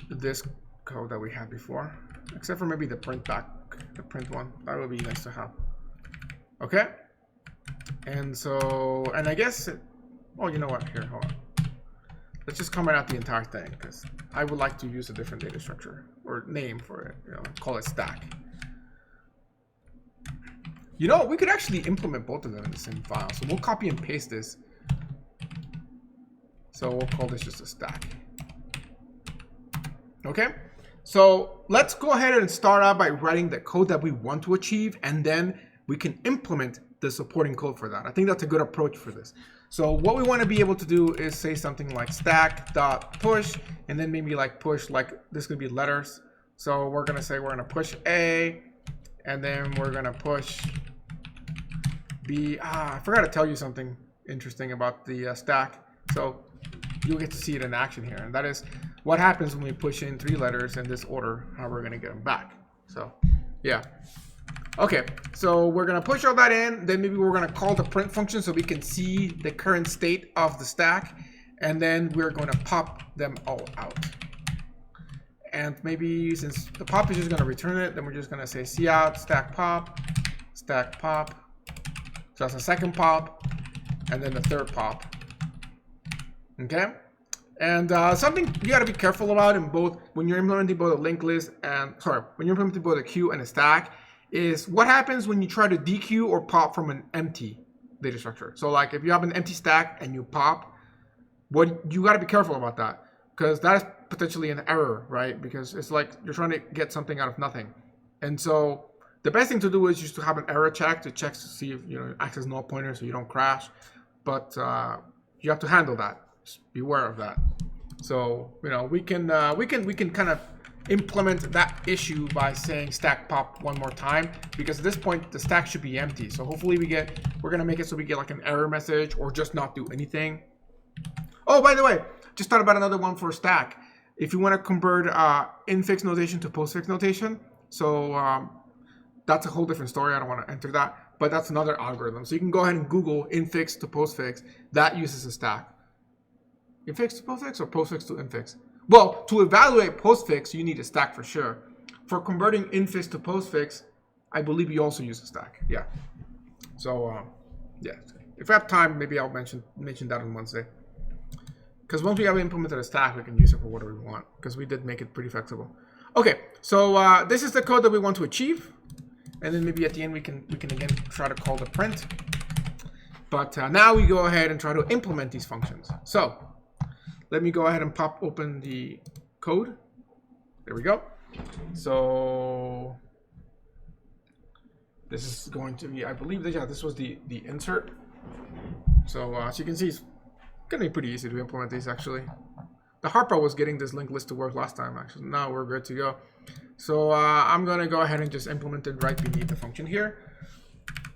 this code that we had before, except for maybe the print one. That would be nice to have. Okay. And so, and I guess, oh, you know what? Here, hold on. let's just comment out the entire thing because I would like to use a different data structure or name for it. You know, call it stack. You know, we could actually implement both of them in the same file. So we'll copy and paste this. So we'll call this just a stack. Okay. So let's go ahead and start out by writing the code that we want to achieve, and then we can implement the supporting code for that. I think that's a good approach for this. So what we want to be able to do is say something like stack.push, and then maybe like push, like this could be letters. So we're going to say we're going to push A, and then we're going to push B. I forgot to tell you something interesting about the stack. So you'll get to see it in action here. And that is what happens when we push in 3 letters in this order, how we're going to get them back. So yeah. Okay, so we're going to push all that in. Then maybe we're going to call the print function so we can see the current state of the stack. And then we're going to pop them all out. And maybe since the pop is just going to return it, then we're just going to say cout stack pop. So that's the second pop, and then the third pop. Okay, and something you got to be careful about in both when you're implementing both a linked list and when you're implementing both a queue and a stack is what happens when you try to dequeue or pop from an empty data structure. So like if you have an empty stack and you pop, you got to be careful about that because that is potentially an error, right? Because it's like you're trying to get something out of nothing, and so the best thing to do is just to have an error check to see if access null pointer so you don't crash. But you have to handle that. Just beware of that. So we can kind of implement that issue by saying stack pop one more time because at this point the stack should be empty. So hopefully we're gonna make it so we get like an error message or just not do anything. Oh, by the way, just thought about another one for stack. If you want to convert infix notation to postfix notation, so that's a whole different story. I don't want to enter that, but that's another algorithm. So you can go ahead and Google infix to postfix. That uses a stack. Infix to postfix or postfix to infix? Well, to evaluate postfix, you need a stack for sure. For converting infix to postfix, I believe you also use a stack. Yeah. So yeah, if I have time, maybe I'll mention that on Wednesday. Because once we have implemented a stack, we can use it for whatever we want. Because we did make it pretty flexible. Okay, so this is the code that we want to achieve. And then maybe at the end we can again try to call the print. But now we go ahead and try to implement these functions. So let me go ahead and pop open the code. There we go. So this is going to be, I believe that this was the insert. So as you can see, it's gonna be pretty easy to implement these actually. The hard part was getting this linked list to work last time actually. Now we're good to go. So I'm gonna go ahead and just implement it right beneath the function here.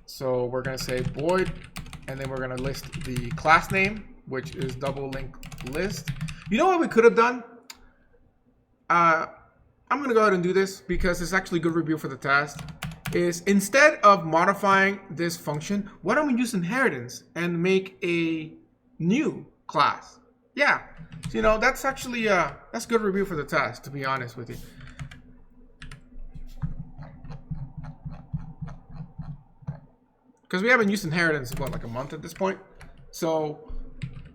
So we're gonna say void, and then we're gonna list the class name, which is double linked list. You know what we could have done? I'm gonna go ahead and do this because it's actually good review for the test. Is instead of modifying this function, why don't we use inheritance and make a new class? Yeah, so, that's actually that's good review for the test, to be honest with you. Because we haven't used inheritance in like a month at this point. So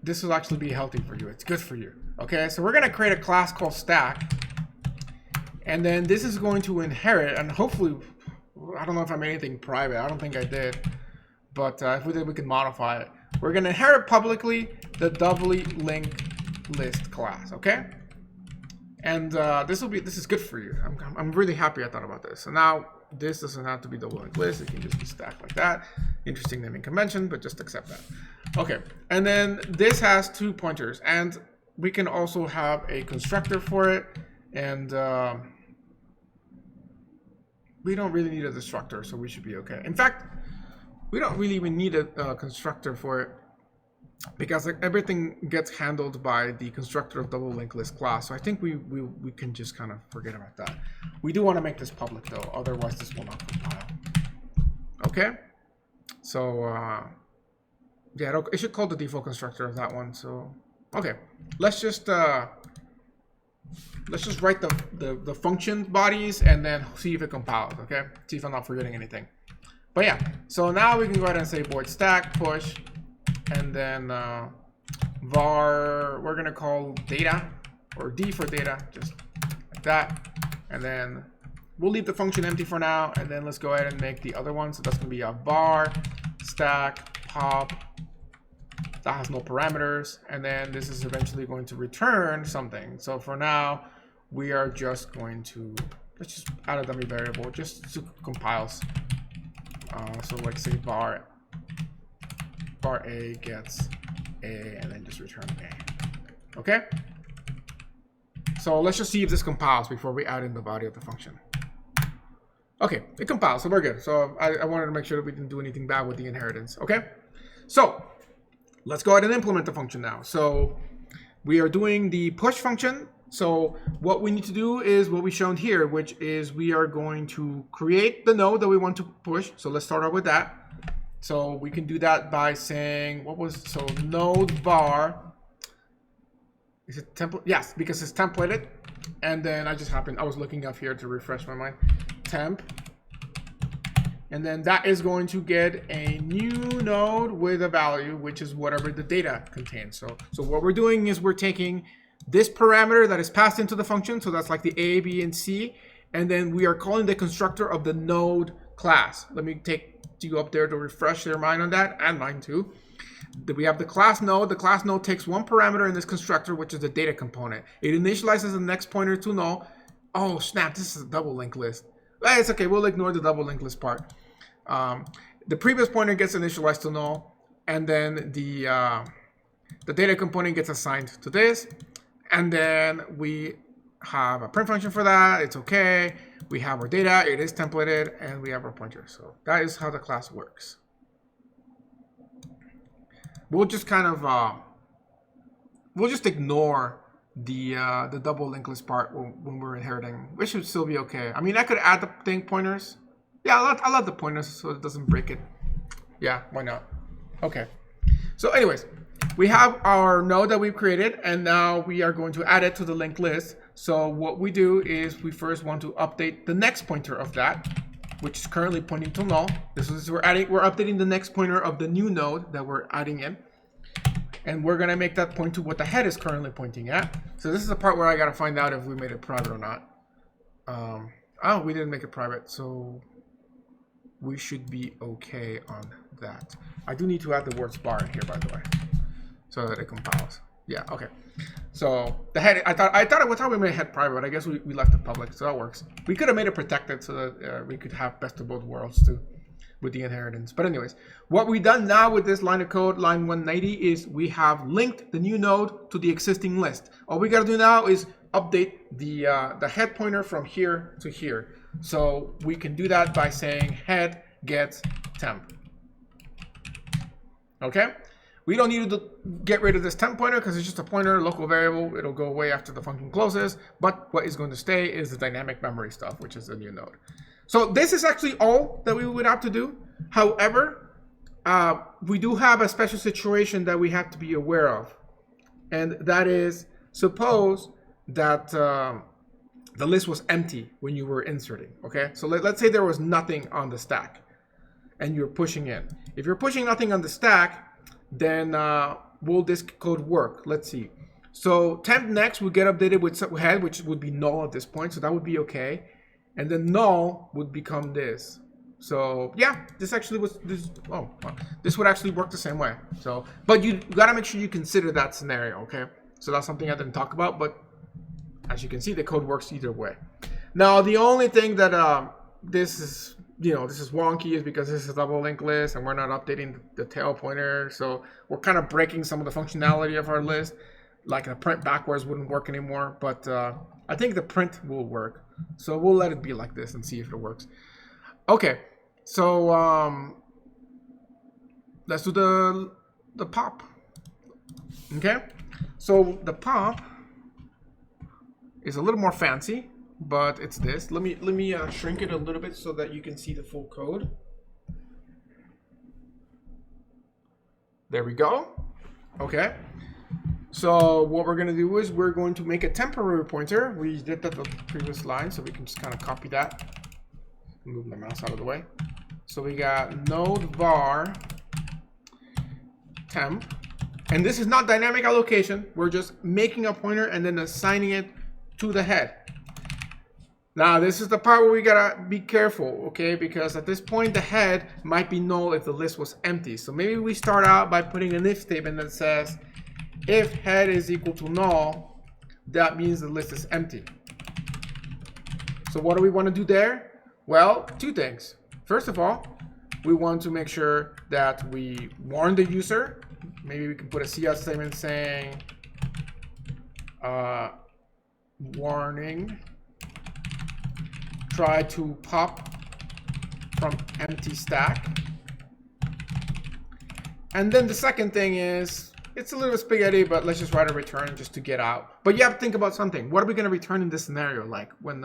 this will actually be healthy for you. It's good for you. Okay, so we're going to create a class called stack. And then this is going to inherit, and hopefully, I don't know if I made anything private. I don't think I did. But if we did, we can modify it. We're going to inherit publicly the doubly linked list class. Okay? And this is good for you. I'm really happy I thought about this. So now this doesn't have to be double linked list. It can just be stacked like that. Interesting naming convention, but just accept that. Okay, and then this has 2 pointers, and we can also have a constructor for it. And we don't really need a destructor, so we should be okay. In fact, we don't really even need a constructor for it because everything gets handled by the constructor of double linked list class. So I think we can just kind of forget about that. We do want to make this public though, otherwise this will not compile. Okay, so yeah, it should call the default constructor of that one. So okay, let's just write the function bodies and then see if it compiles. Okay, see if I'm not forgetting anything. But yeah, so now we can go ahead and say void stack push, and then var, we're gonna call data, or D for data, just like that. And then we'll leave the function empty for now, and then let's go ahead and make the other one. So that's gonna be a var stack pop that has no parameters, and then this is eventually going to return something. So for now, we are just going to, let's just add a dummy variable just to compiles. So like say var a gets a, and then just return a. Okay. So let's just see if this compiles before we add in the body of the function. Okay, it compiles, so we're good. So I wanted to make sure that we didn't do anything bad with the inheritance. Okay. So let's go ahead and implement the function now. So we are doing the push function. So what we need to do is what we shown here, which is we are going to create the node that we want to push. So let's start out with that. So we can do that by saying, so node var, is it template? Yes, because it's templated. And then I was looking up here to refresh my mind, temp. And then that is going to get a new node with a value, which is whatever the data contains. So what we're doing is we're taking this parameter that is passed into the function. So that's like the A, B, and C. And then we are calling the constructor of the node class. Let me take you up there to refresh their mind on that, and mine too. We have the class node. The class node takes one parameter in this constructor, which is the data component. It initializes the next pointer to null. Oh, snap. This is a double linked list. It's okay. We'll ignore the double linked list part. The previous pointer gets initialized to null, and then the data component gets assigned to this, and then we have a print function for that. It's okay. We have our data. It is templated, and we have our pointer. So that is how the class works. We'll just kind of we'll just ignore the double linked list part when we're inheriting. We should still be okay. I mean, I could add the thing pointers. Yeah, I'll add the pointers so it doesn't break it. Yeah, why not? Okay. So anyways, we have our node that we've created, and now we are going to add it to the linked list. So what we do is we first want to update the next pointer of that, which is currently pointing to null. This is we're updating the next pointer of the new node that we're adding in. And we're gonna make that point to what the head is currently pointing at. So this is the part where I gotta find out if we made it private or not. Oh, we didn't make it private, so we should be okay on that. I do need to add the words bar in here, by the way, so that it compiles. Yeah, okay. So the head, I thought we made head private, but I guess we left it public, so that works. We could have made it protected so that we could have best of both worlds too with the inheritance. But anyways, what we've done now with this line of code, line 190, is we have linked the new node to the existing list. All we gotta do now is update the head pointer from here to here. So we can do that by saying head gets temp. Okay? We don't need to get rid of this temp pointer because it's just a pointer, local variable. It'll go away after the function closes. But what is going to stay is the dynamic memory stuff, which is the new node. So this is actually all that we would have to do. However, we do have a special situation that we have to be aware of. And that is, suppose that the list was empty when you were inserting. Okay, so let's say there was nothing on the stack and you're pushing in. If you're pushing nothing on the stack, then will this code work? Let's see. So temp next would get updated with head, which would be null at this point. So that would be okay. And then null would become this. So yeah, this actually was this. Oh, well, this would actually work the same way. So, but you gotta make sure you consider that scenario. Okay. So that's something I didn't talk about, but as you can see, the code works either way. Now, the only thing that this is wonky is because this is a double linked list and we're not updating the tail pointer. So we're kind of breaking some of the functionality of our list. Like the print backwards wouldn't work anymore, but I think the print will work. So we'll let it be like this and see if it works. Okay, so let's do the pop. Okay, so the pop is a little more fancy, but it's this. Let me shrink it a little bit so that you can see the full code. There we go. Okay. So what we're going to do is we're going to make a temporary pointer. We did that the previous line, so we can just kind of copy that. Move the mouse out of the way. So we got node var temp, And this is not dynamic allocation. We're just making a pointer and then assigning it to the head. Now, this is the part where we gotta be careful, okay? Because at this point, the head might be null if the list was empty. So maybe we start out by putting an if statement that says, if head is equal to null, that means the list is empty. So what do we want to do there? Well, two things. First of all, we want to make sure that we warn the user. Maybe we can put a cout statement saying, warning, try to pop from empty stack. And then the second thing is, it's a little spaghetti, but let's just write a return just to get out. But you have to think about something. What are we going to return in this scenario? Like when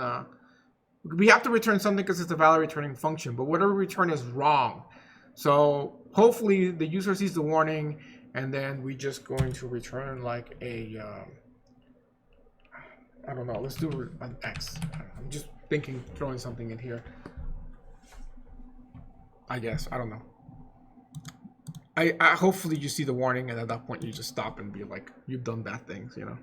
we have to return something because it's a valid returning function, but whatever we return is wrong. So hopefully the user sees the warning, and then we just going to return like a, I don't know, let's do an X. I'm just thinking, throwing something in here. I guess, I don't know. I hopefully you see the warning, and at that point you just stop and be like, you've done bad things, you know.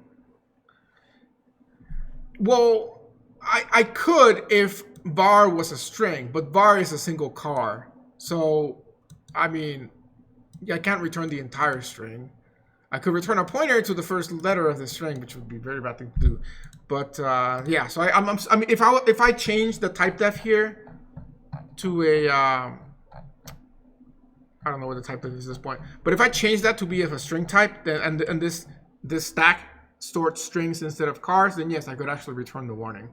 Well, I could if var was a string, but var is a single car. So, I mean, I can't return the entire string. I could return a pointer to the first letter of the string, which would be a very bad thing to do. But yeah, so I mean, if I change the type def here to a I don't know what the type def is at this point, but if I change that to be of a string type, then and this stack stored strings instead of cars, then yes, I could actually return the warning.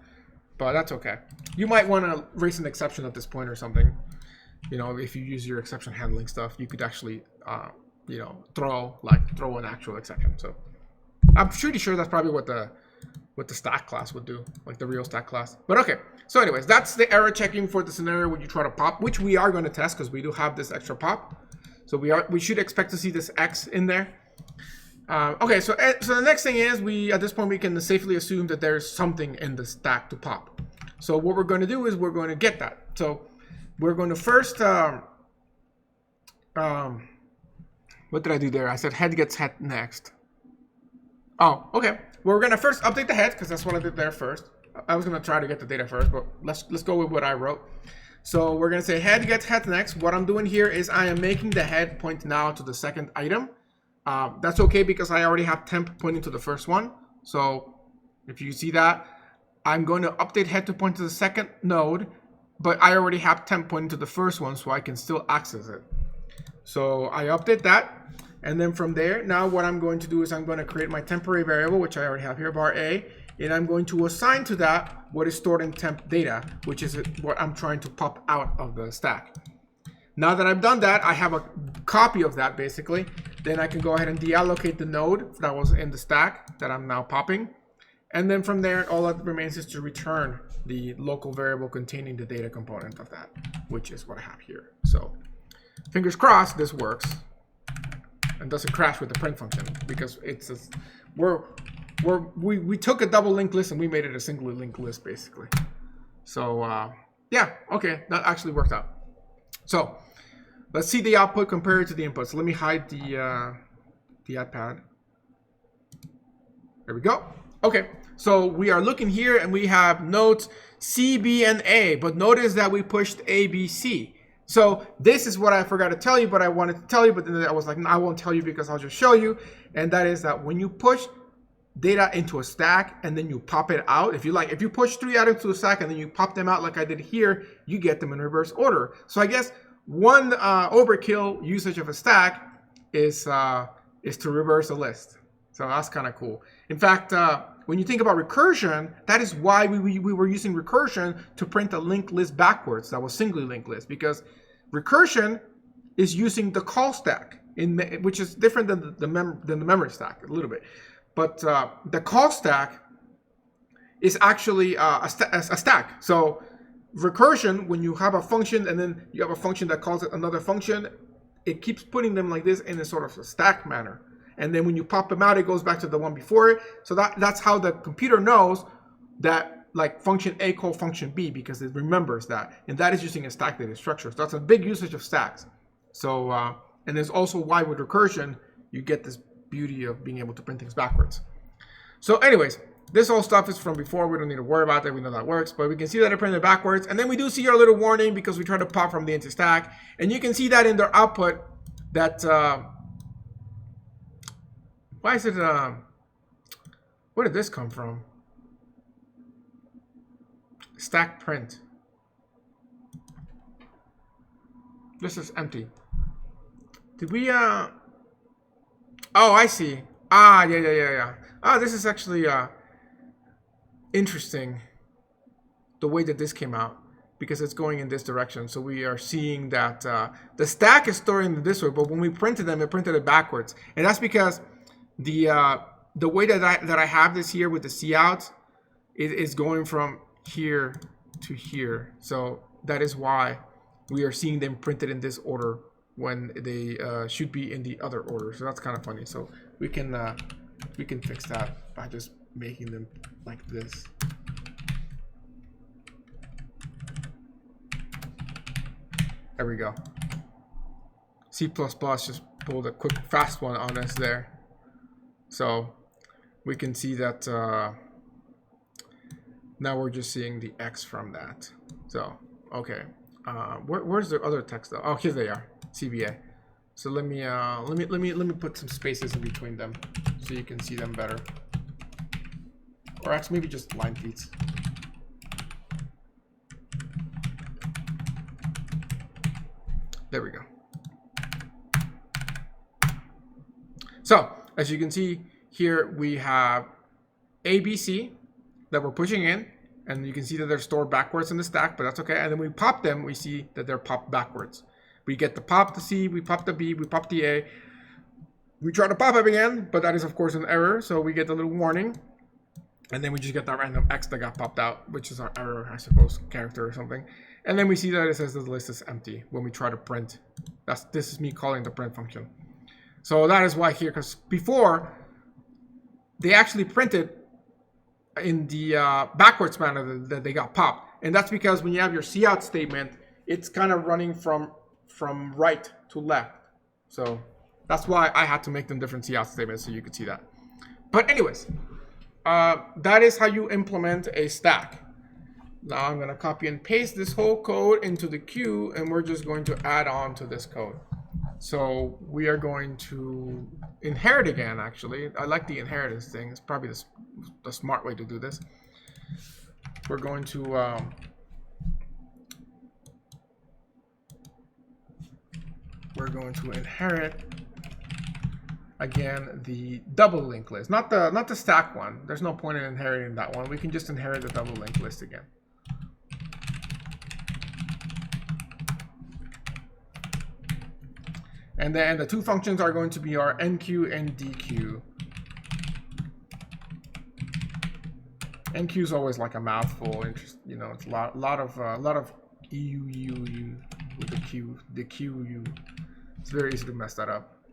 But that's okay. You might want to raise an exception at this point or something. You know, if you use your exception handling stuff, you could actually, you know, throw an actual exception. So I'm pretty sure that's probably what the stack class would do, like the real stack class. But okay. So anyways, that's the error checking for the scenario when you try to pop, which we are going to test because we do have this extra pop. So we should expect to see this X in there. Okay, so the next thing is at this point we can safely assume that there's something in the stack to pop. So what we're going to do is we're going to get that. So we're going to first, what did I do there? I said head gets head next. Oh, okay. We're going to first update the head because that's what I did there first. I was going to try to get the data first, but let's go with what I wrote. So we're going to say head gets head next. What I'm doing here is I am making the head point now to the second item. That's okay because I already have temp pointing to the first one. So if you see that, I'm going to update head to point to the second node, but I already have temp pointing to the first one, so I can still access it. So I update that. And then from there, now what I'm going to do is I'm going to create my temporary variable, which I already have here, var a, and I'm going to assign to that what is stored in temp data, which is what I'm trying to pop out of the stack. Now that I've done that, I have a copy of that basically. Then I can go ahead and deallocate the node that was in the stack that I'm now popping. And then from there, all that remains is to return the local variable containing the data component of that, which is what I have here. So fingers crossed this works and doesn't crash with the print function, because it's we took a double linked list and we made it a single linked list basically. So yeah, okay, that actually worked out. So let's see the output compared to the input. So let me hide the add pad. There we go. Okay, so we are looking here and we have nodes C, B, and A, but notice that we pushed A, B, C. So this is what I forgot to tell you, but I wanted to tell you, but then I was like, no, I won't tell you because I'll just show you. And that is that when you push data into a stack and then you pop it out, if you push 3 items to a stack and then you pop them out like I did here, you get them in reverse order. So I guess one overkill usage of a stack is to reverse a list. So that's kind of cool. In fact, when you think about recursion, that is why we were using recursion to print a linked list backwards. That was singly linked list, because recursion is using the call stack, which is different than the memory stack a little bit. But the call stack is actually a stack. So recursion, when you have a function and then you have a function that calls it another function, it keeps putting them like this in a sort of a stack manner. And then when you pop them out, it goes back to the one before it. So that's how the computer knows that like function A call function B, because it remembers that. And that is using a stack data structure. So that's a big usage of stacks. So, and there's also why with recursion, you get this beauty of being able to print things backwards. So anyways, this whole stuff is from before. We don't need to worry about that. We know that works, but we can see that it printed backwards. And then we do see our little warning because we try to pop from the into stack. And you can see that in their output that, why is it, where did this come from? Stack print. This is empty. Did we, oh, I see. Ah, yeah. Ah, this is actually, interesting the way that this came out because it's going in this direction. So we are seeing that the stack is storing it this way, but when we printed them, it printed it backwards. And that's because the way that I have this here with the C outs is going from here to here. So that is why we are seeing them printed in this order when they should be in the other order. So that's kind of funny. So we can fix that by just making them like this. There we go. C++ just pulled a quick fast one on us there. So we can see that now we're just seeing the X from that. So okay, where's the other text though? Oh, here they are, CBA. So let me put some spaces in between them so you can see them better. Or actually maybe just line feeds. There we go. So as you can see here, we have ABC that we're pushing in, and you can see that they're stored backwards in the stack, but that's okay. And then we pop them, we see that they're popped backwards. We get the pop the C, we pop the B, we pop the A. We try to pop up again, but that is of course an error, so we get the little warning. And then we just get that random X that got popped out, which is our error, I suppose, character or something. And then we see that it says that the list is empty when we try to print. This is me calling the print function. So that is why here, because before, they actually printed in the backwards manner that they got popped. And that's because when you have your cout statement, it's kind of running from right to left. So that's why I had to make them different cout statements so you could see that. But anyways, that is how you implement a stack. Now I'm going to copy and paste this whole code into the queue, and we're just going to add on to this code. So we are going to inherit again, actually. I like the inheritance thing. It's probably the smart way to do this. We're going to inherit again the double linked list, not the stack one. There's no point in inheriting that one. We can just inherit the double linked list again. And then the two functions are going to be our enqueue and dequeue. Enqueue is always like a mouthful. You know, it's a lot of EU with the QU. It's very easy to mess that up.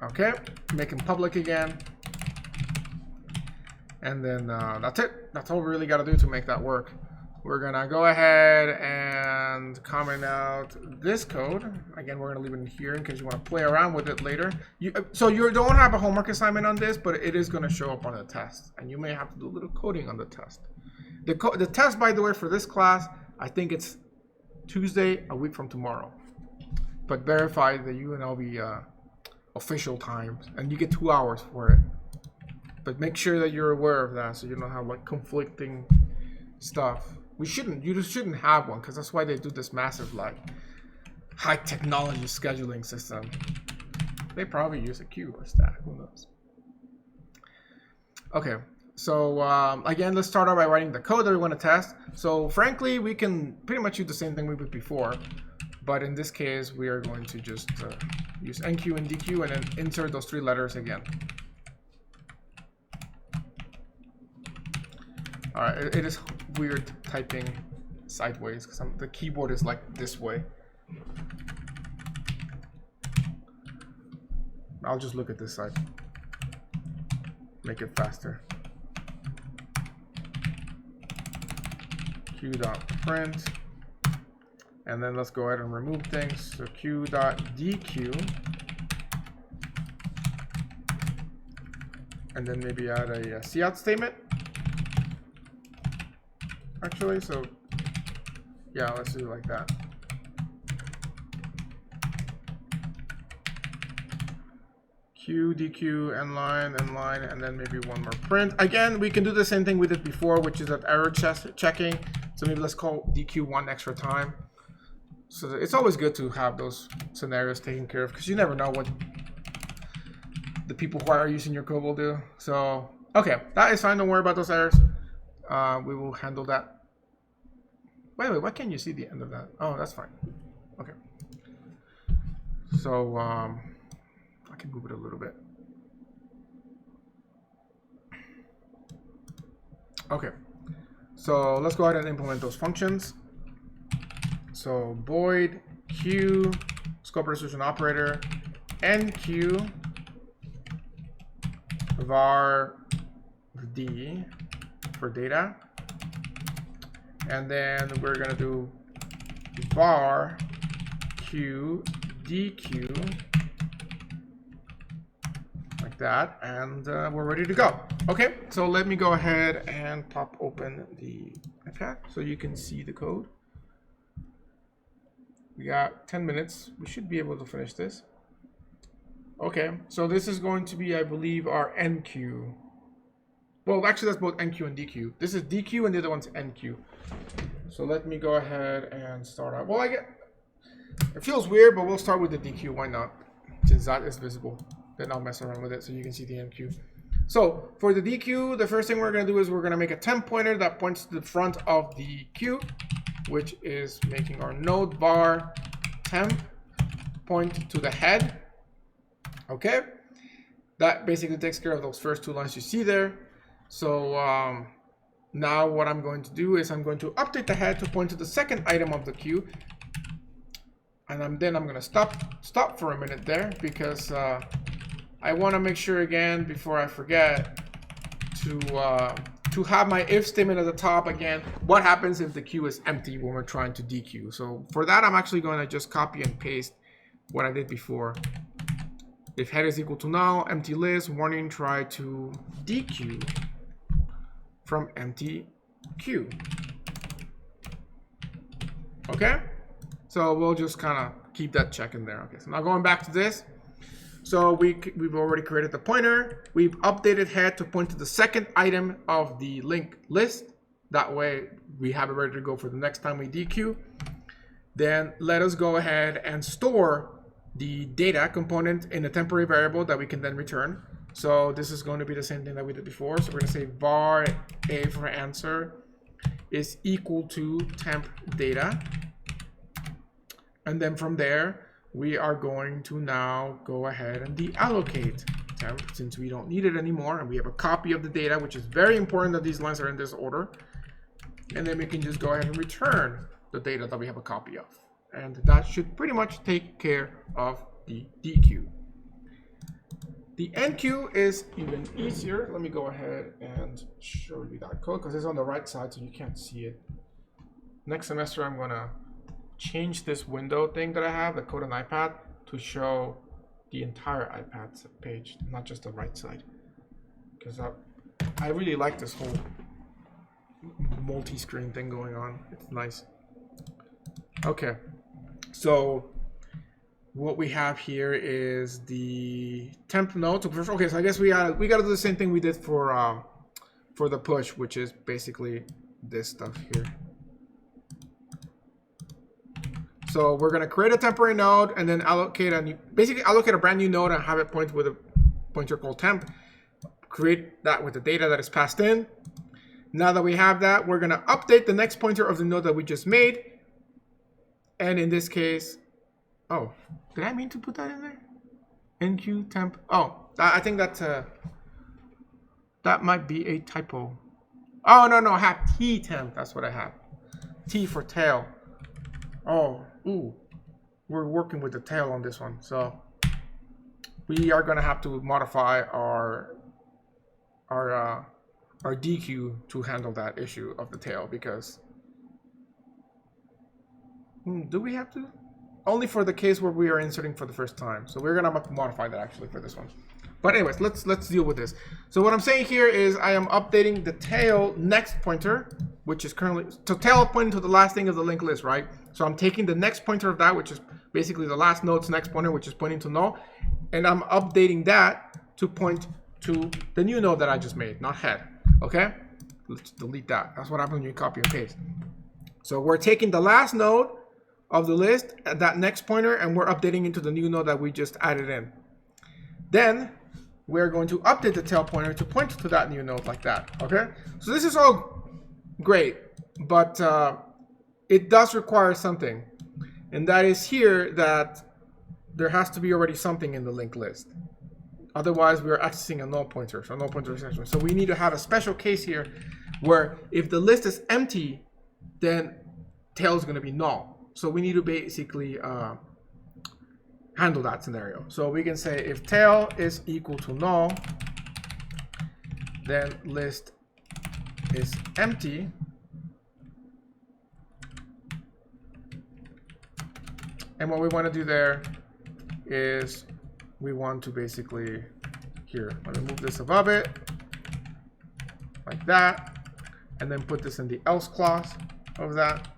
Okay, make them public again. And then that's it. That's all we really got to do to make that work. We're going to go ahead and comment out this code. Again, we're going to leave it in here in case you want to play around with it later. So you don't have a homework assignment on this, but it is going to show up on the test. And you may have to do a little coding on the test. The test, by the way, for this class, I think it's Tuesday, a week from tomorrow. But verify the UNLV official times, and you get 2 hours for it. But make sure that you're aware of that so you don't have like conflicting stuff. You just shouldn't have one, because that's why they do this massive like high technology scheduling system. They probably use a queue or stack, who knows. Okay, so again, let's start out by writing the code that we want to test. So frankly, we can pretty much do the same thing we did before, but in this case, we are going to just use enqueue and dequeue and then insert those 3 letters again. All right, it is weird typing sideways because the keyboard is like this way. I'll just look at this side. Make it faster. Q.print. And then let's go ahead and remove things. So Q.dequeue. and then maybe add a cout statement. Actually, so yeah, let's do it like that. Q, DQ, end line, and then maybe one more print. Again, we can do the same thing we did before, which is that error checking. So maybe let's call DQ one extra time. So it's always good to have those scenarios taken care of, because you never know what the people who are using your code will do. So, okay, that is fine. Don't worry about those errors. We will handle that. By the way, why can't you see the end of that? Oh, that's fine. Okay. So, I can move it a little bit. Okay. So let's go ahead and implement those functions. So void q scope resolution operator enq var d for data, and then we're gonna do var q dq like that, and we're ready to go. Okay, so let me go ahead and pop open the iPad so you can see the code. We got 10 minutes. We should be able to finish this. Okay, so this is going to be, I believe, our NQ. Well, actually, that's both NQ and DQ. This is DQ and the other one's NQ. So let me go ahead and start out. Well, it feels weird, but we'll start with the DQ. Why not? Since that is visible. Then I'll mess around with it so you can see the NQ. So for the DQ, the first thing we're going to do is we're going to make a temp pointer that points to the front of the queue, which is making our node var temp point to the head. Okay, that basically takes care of those first two lines you see there. So now what I'm going to do is I'm going to update the head to point to the second item of the queue, and then I'm going to stop for a minute there, because I want to make sure again before I forget to have my if statement at the top again. What happens if the queue is empty when we're trying to dequeue? So for that, I'm actually going to just copy and paste what I did before. If head is equal to null, empty list, warning, try to dequeue from empty queue. Okay, so we'll just kind of keep that check in there. Okay, so now going back to this. So we've already created the pointer. We've updated head to point to the second item of the link list. That way we have it ready to go for the next time we dequeue. Then let us go ahead and store the data component in a temporary variable that we can then return. So this is going to be the same thing that we did before. So we're going to say var a for answer is equal to temp data. And then from there, we are going to now go ahead and deallocate temp, since we don't need it anymore, and we have a copy of the data, which is very important that these lines are in this order. And then we can just go ahead and return the data that we have a copy of. And that should pretty much take care of the DQ. The NQ is even easier. Let me go ahead and show you that code, because it's on the right side so you can't see it. Next semester, I'm gonna change this window thing that I have, the code on iPad, to show the entire iPad page, not just the right side, because I really like this whole multi-screen thing going on. It's nice. Okay, so what we have here is the temp node. Okay, so I guess we gotta do the same thing we did for the push, which is basically this stuff here. So we're gonna create a temporary node and then allocate a brand new node and have it point with a pointer called temp. Create that with the data that is passed in. Now that we have that, we're gonna update the next pointer of the node that we just made. And in this case, oh, did I mean to put that in there? NQ temp. Oh, I think that's that might be a typo. Oh no, I have T temp. That's what I have. T for tail. Oh, ooh, we're working with the tail on this one, so we are gonna have to modify our DQ to handle that issue of the tail, because do we have to? only for the case where we are inserting for the first time. So we're gonna modify that actually for this one. But anyways, let's deal with this. So what I'm saying here is I am updating the tail next pointer, which is currently, so tail pointing to the last thing of the linked list, right? So I'm taking the next pointer of that, which is basically the last node's next pointer, which is pointing to null, and I'm updating that to point to the new node that I just made, not head. Okay? Let's delete that. That's what happens when you copy and paste. So we're taking the last node of the list at that next pointer, and we're updating into the new node that we just added in. Then we're going to update the tail pointer to point to that new node like that. Okay? So this is all great, but it does require something, and that is here that there has to be already something in the linked list. Otherwise, we are accessing a null pointer, so null pointer exception. So we need to have a special case here where if the list is empty, then tail is going to be null. So we need to basically handle that scenario. So we can say if tail is equal to null, then list is empty. And what we want to do there is we want to basically, here, let me move this above it, like that, and then put this in the else clause of that.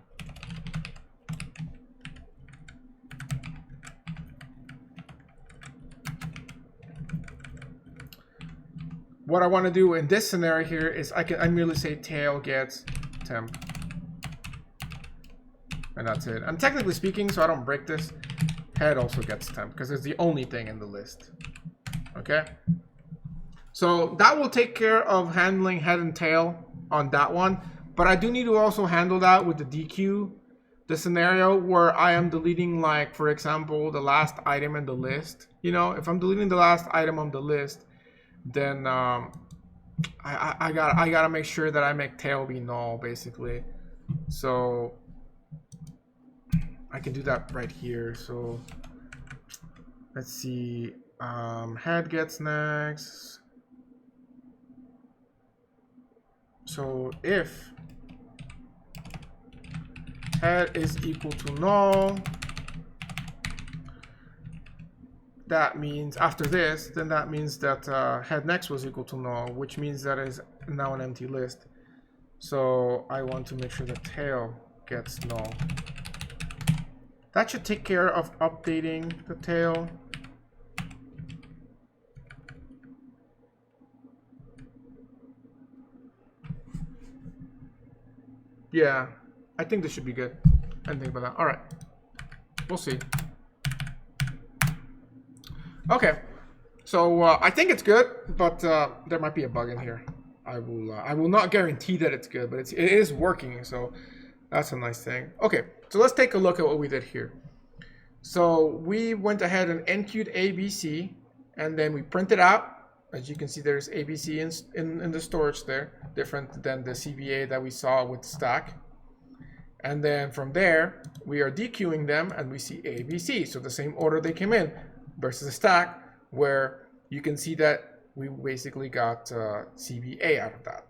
What I want to do in this scenario here is I merely say tail gets temp, and that's it. And technically speaking, so I don't break this, head also gets temp because it's the only thing in the list. Okay, so that will take care of handling head and tail on that one, but I do need to also handle that with the DQ, the scenario where I am deleting, like, for example, the last item in the list. You know, if I'm deleting the last item on the list, then I gotta make sure that I make tail be null, basically. So I can do that right here. So let's see, head gets next. So if head is equal to null, that means after this, then that means that head next was equal to null, which means that is now an empty list. So I want to make sure that tail gets null. That should take care of updating the tail. Yeah, I think this should be good. I didn't think about that. All right, we'll see. Okay, so I think it's good, but there might be a bug in here. I will not guarantee that it's good, but it is working, so that's a nice thing. Okay, so let's take a look at what we did here. So we went ahead and enqueued ABC, and then we printed out. As you can see, there's ABC in the storage there, different than the CBA that we saw with stack. And then from there, we are dequeuing them, and we see ABC, so the same order they came in, versus a stack where you can see that we basically got CBA out of that.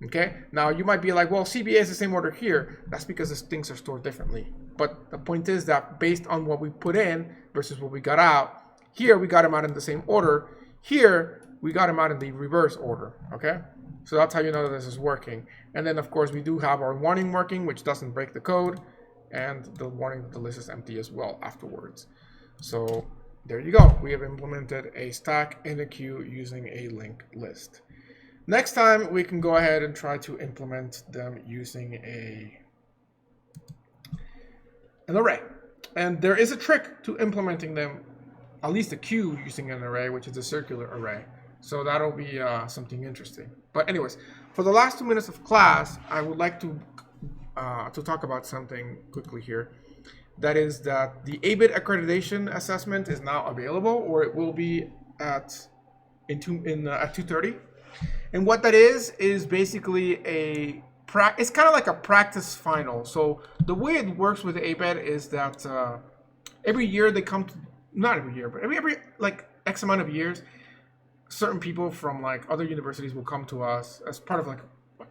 Okay, now you might be like, well, CBA is the same order here. That's because the things are stored differently. But the point is that based on what we put in versus what we got out, here we got them out in the same order. Here we got them out in the reverse order. Okay, so that's how you know that this is working. And then of course we do have our warning working, which doesn't break the code, and the warning that the list is empty as well afterwards. So there you go. We have implemented a stack in a queue using a linked list. Next time we can go ahead and try to implement them using an array. And there is a trick to implementing them, at least a queue using an array, which is a circular array. So that'll be something interesting. But anyways, for the last 2 minutes of class, I would like to talk about something quickly here. That is that the ABIT accreditation assessment is now available, or it will be at 2:30. And what that is basically it's kind of like a practice final. So the way it works with ABIT is that every year they come to, not every year, but every like X amount of years, certain people from like other universities will come to us as part of like a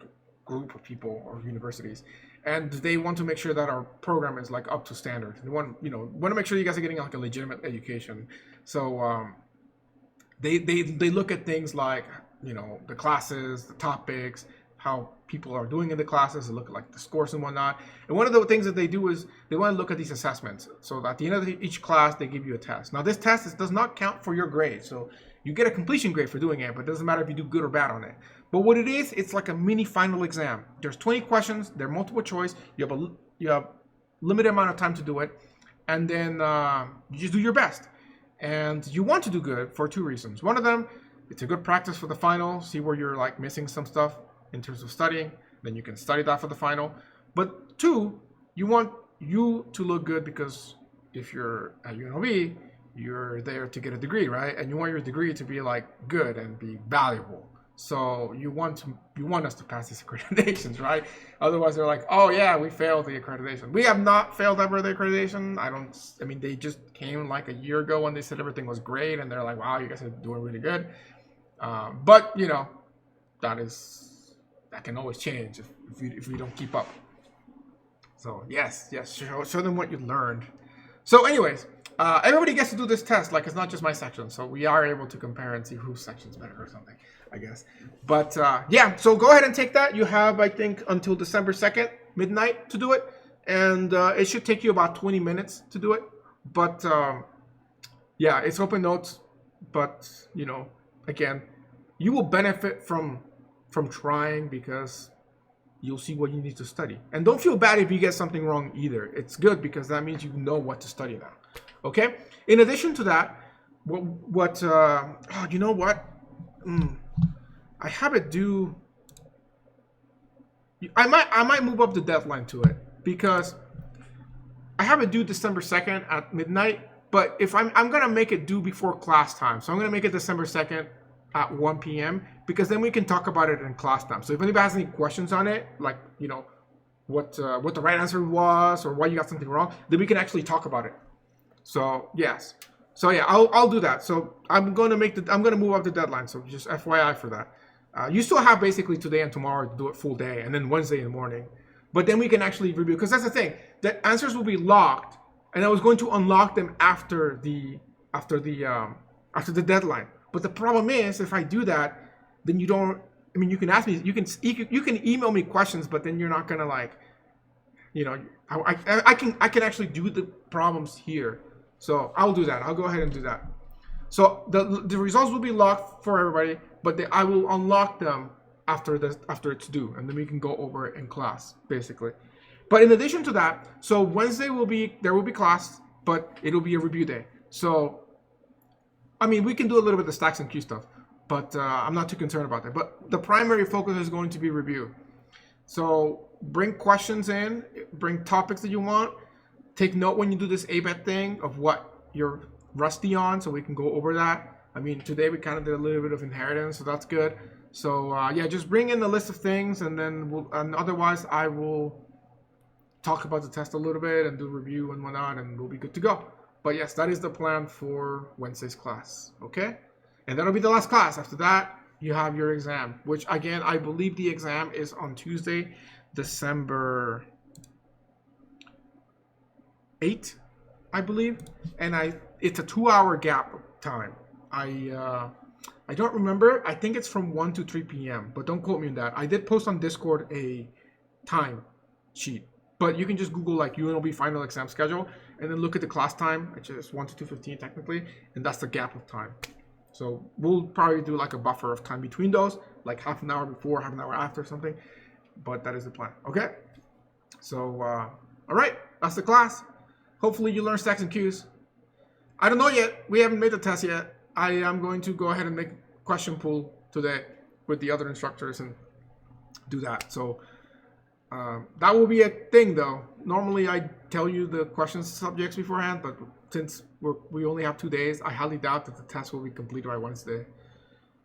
group of people or universities. and they want to make sure that our program is like up to standard. They want to make sure you guys are getting like a legitimate education. So they look at things like the classes, the topics, how people are doing in the classes. They look at like the scores and whatnot. And one of the things that they do is they want to look at these assessments. So at the end of each class, they give you a test. Now this test does not count for your grade. So you get a completion grade for doing it, but it doesn't matter if you do good or bad on it. But what it is, it's like a mini final exam. There's 20 questions. They're multiple choice. You have limited amount of time to do it, and then you just do your best. And you want to do good for two reasons. One of them, it's a good practice for the final. See where you're like missing some stuff in terms of studying. Then you can study that for the final. But two, you want you to look good, because if you're at UNLV, you're there to get a degree, right? And you want your degree to be like good and be valuable. So you want us to pass these accreditations, right? Otherwise, they're like, oh yeah, we failed the accreditation. We have not failed ever the accreditation. I mean, they just came like a year ago when they said everything was great, and they're like, wow, you guys are doing really good. But that can always change if we don't keep up. So yes, show them what you learned. So anyways, everybody gets to do this test. Like, it's not just my section, so we are able to compare and see whose section's better or something, I guess. But yeah, so go ahead and take that. You have, I think, until December 2nd, midnight, to do it. And it should take you about 20 minutes to do it. But yeah, it's open notes. But, again, you will benefit from trying, because you'll see what you need to study. And don't feel bad if you get something wrong either. It's good, because that means you know what to study now. Okay? In addition to that, you know what? I have it due. I might move up the deadline to it, because I have it due December 2nd at midnight. But if I'm gonna make it due before class time, so I'm gonna make it December 2nd at 1 p.m. because then we can talk about it in class time. So if anybody has any questions on it, like what the right answer was, or why you got something wrong, then we can actually talk about it. So yes. So yeah, I'll do that. So I'm gonna move up the deadline. So just FYI for that. You still have basically today and tomorrow to do it full day, and then Wednesday in the morning. But then we can actually review, because that's the thing. The answers will be locked, and I was going to unlock them after the deadline. But the problem is, if I do that, then you don't. I mean, you can ask me. You can email me questions, but then you're not gonna I can actually do the problems here. So I'll do that. I'll go ahead and do that. So the results will be locked for everybody, but I will unlock them after it's due, and then we can go over it in class, basically. But in addition to that, so Wednesday there will be class, but it'll be a review day. So I mean, we can do a little bit of stacks and queue stuff, but I'm not too concerned about that. But the primary focus is going to be review. So bring questions in, bring topics that you want. Take note when you do this ABET thing of what you're rusty on, so we can go over that. I mean, today we kind of did a little bit of inheritance, so that's good. So yeah, just bring in the list of things, and then otherwise I will talk about the test a little bit and do review and whatnot, and we'll be good to go. But yes, that is the plan for Wednesday's class, okay? And that'll be the last class. After that, you have your exam, which again, I believe the exam is on Tuesday, December 8th, I believe. And it's a 2-hour gap time. I don't remember. I think it's from 1 to 3 p.m., but don't quote me on that. I did post on Discord a time sheet, but you can just Google like UNLV final exam schedule and then look at the class time, which is 1 to 2:15 technically, and that's the gap of time. So we'll probably do like a buffer of time between those, like half an hour before, half an hour after, something. But that is the plan. Okay. So all right, that's the class. Hopefully you learn stacks and queues. I don't know yet. We haven't made the test yet. I am going to go ahead and make a question pool today with the other instructors and do that. So that will be a thing, though. Normally, I tell you the questions subjects beforehand, but since we only have 2 days, I highly doubt that the test will be completed by Wednesday.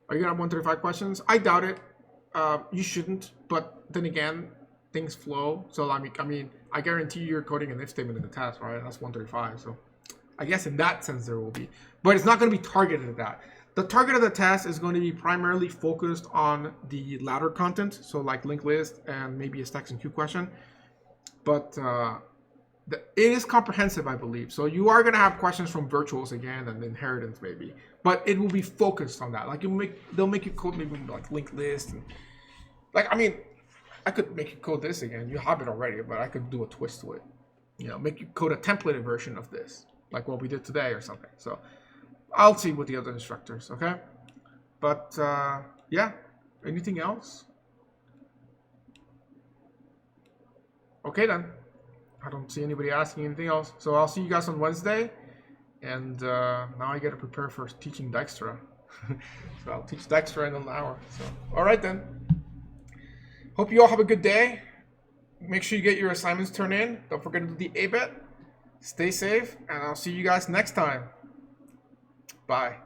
Are you gonna have 135 questions? I doubt it. You shouldn't, but then again, things flow. So I mean, I guarantee you're coding an if statement in the test, right? That's 135. So I guess in that sense there will be, but it's not going to be targeted at that. The target of the test is going to be primarily focused on the ladder content, so like linked list and maybe a stacks and queue question. But it is comprehensive, I believe. So you are going to have questions from virtuals again and inheritance maybe, but it will be focused on that. Like they'll make you code maybe like linked list and like, I mean, I could make you code this again. You have it already, but I could do a twist to it. You know, make you code a templated version of this, like what we did today or something. So I'll see with the other instructors, okay? But yeah, anything else? Okay then. I don't see anybody asking anything else. So I'll see you guys on Wednesday. And now I got to prepare for teaching Dijkstra. So I'll teach Dijkstra in an hour. So, all right then. Hope you all have a good day. Make sure you get your assignments turned in. Don't forget to do the ABET. Stay safe, and I'll see you guys next time. Bye.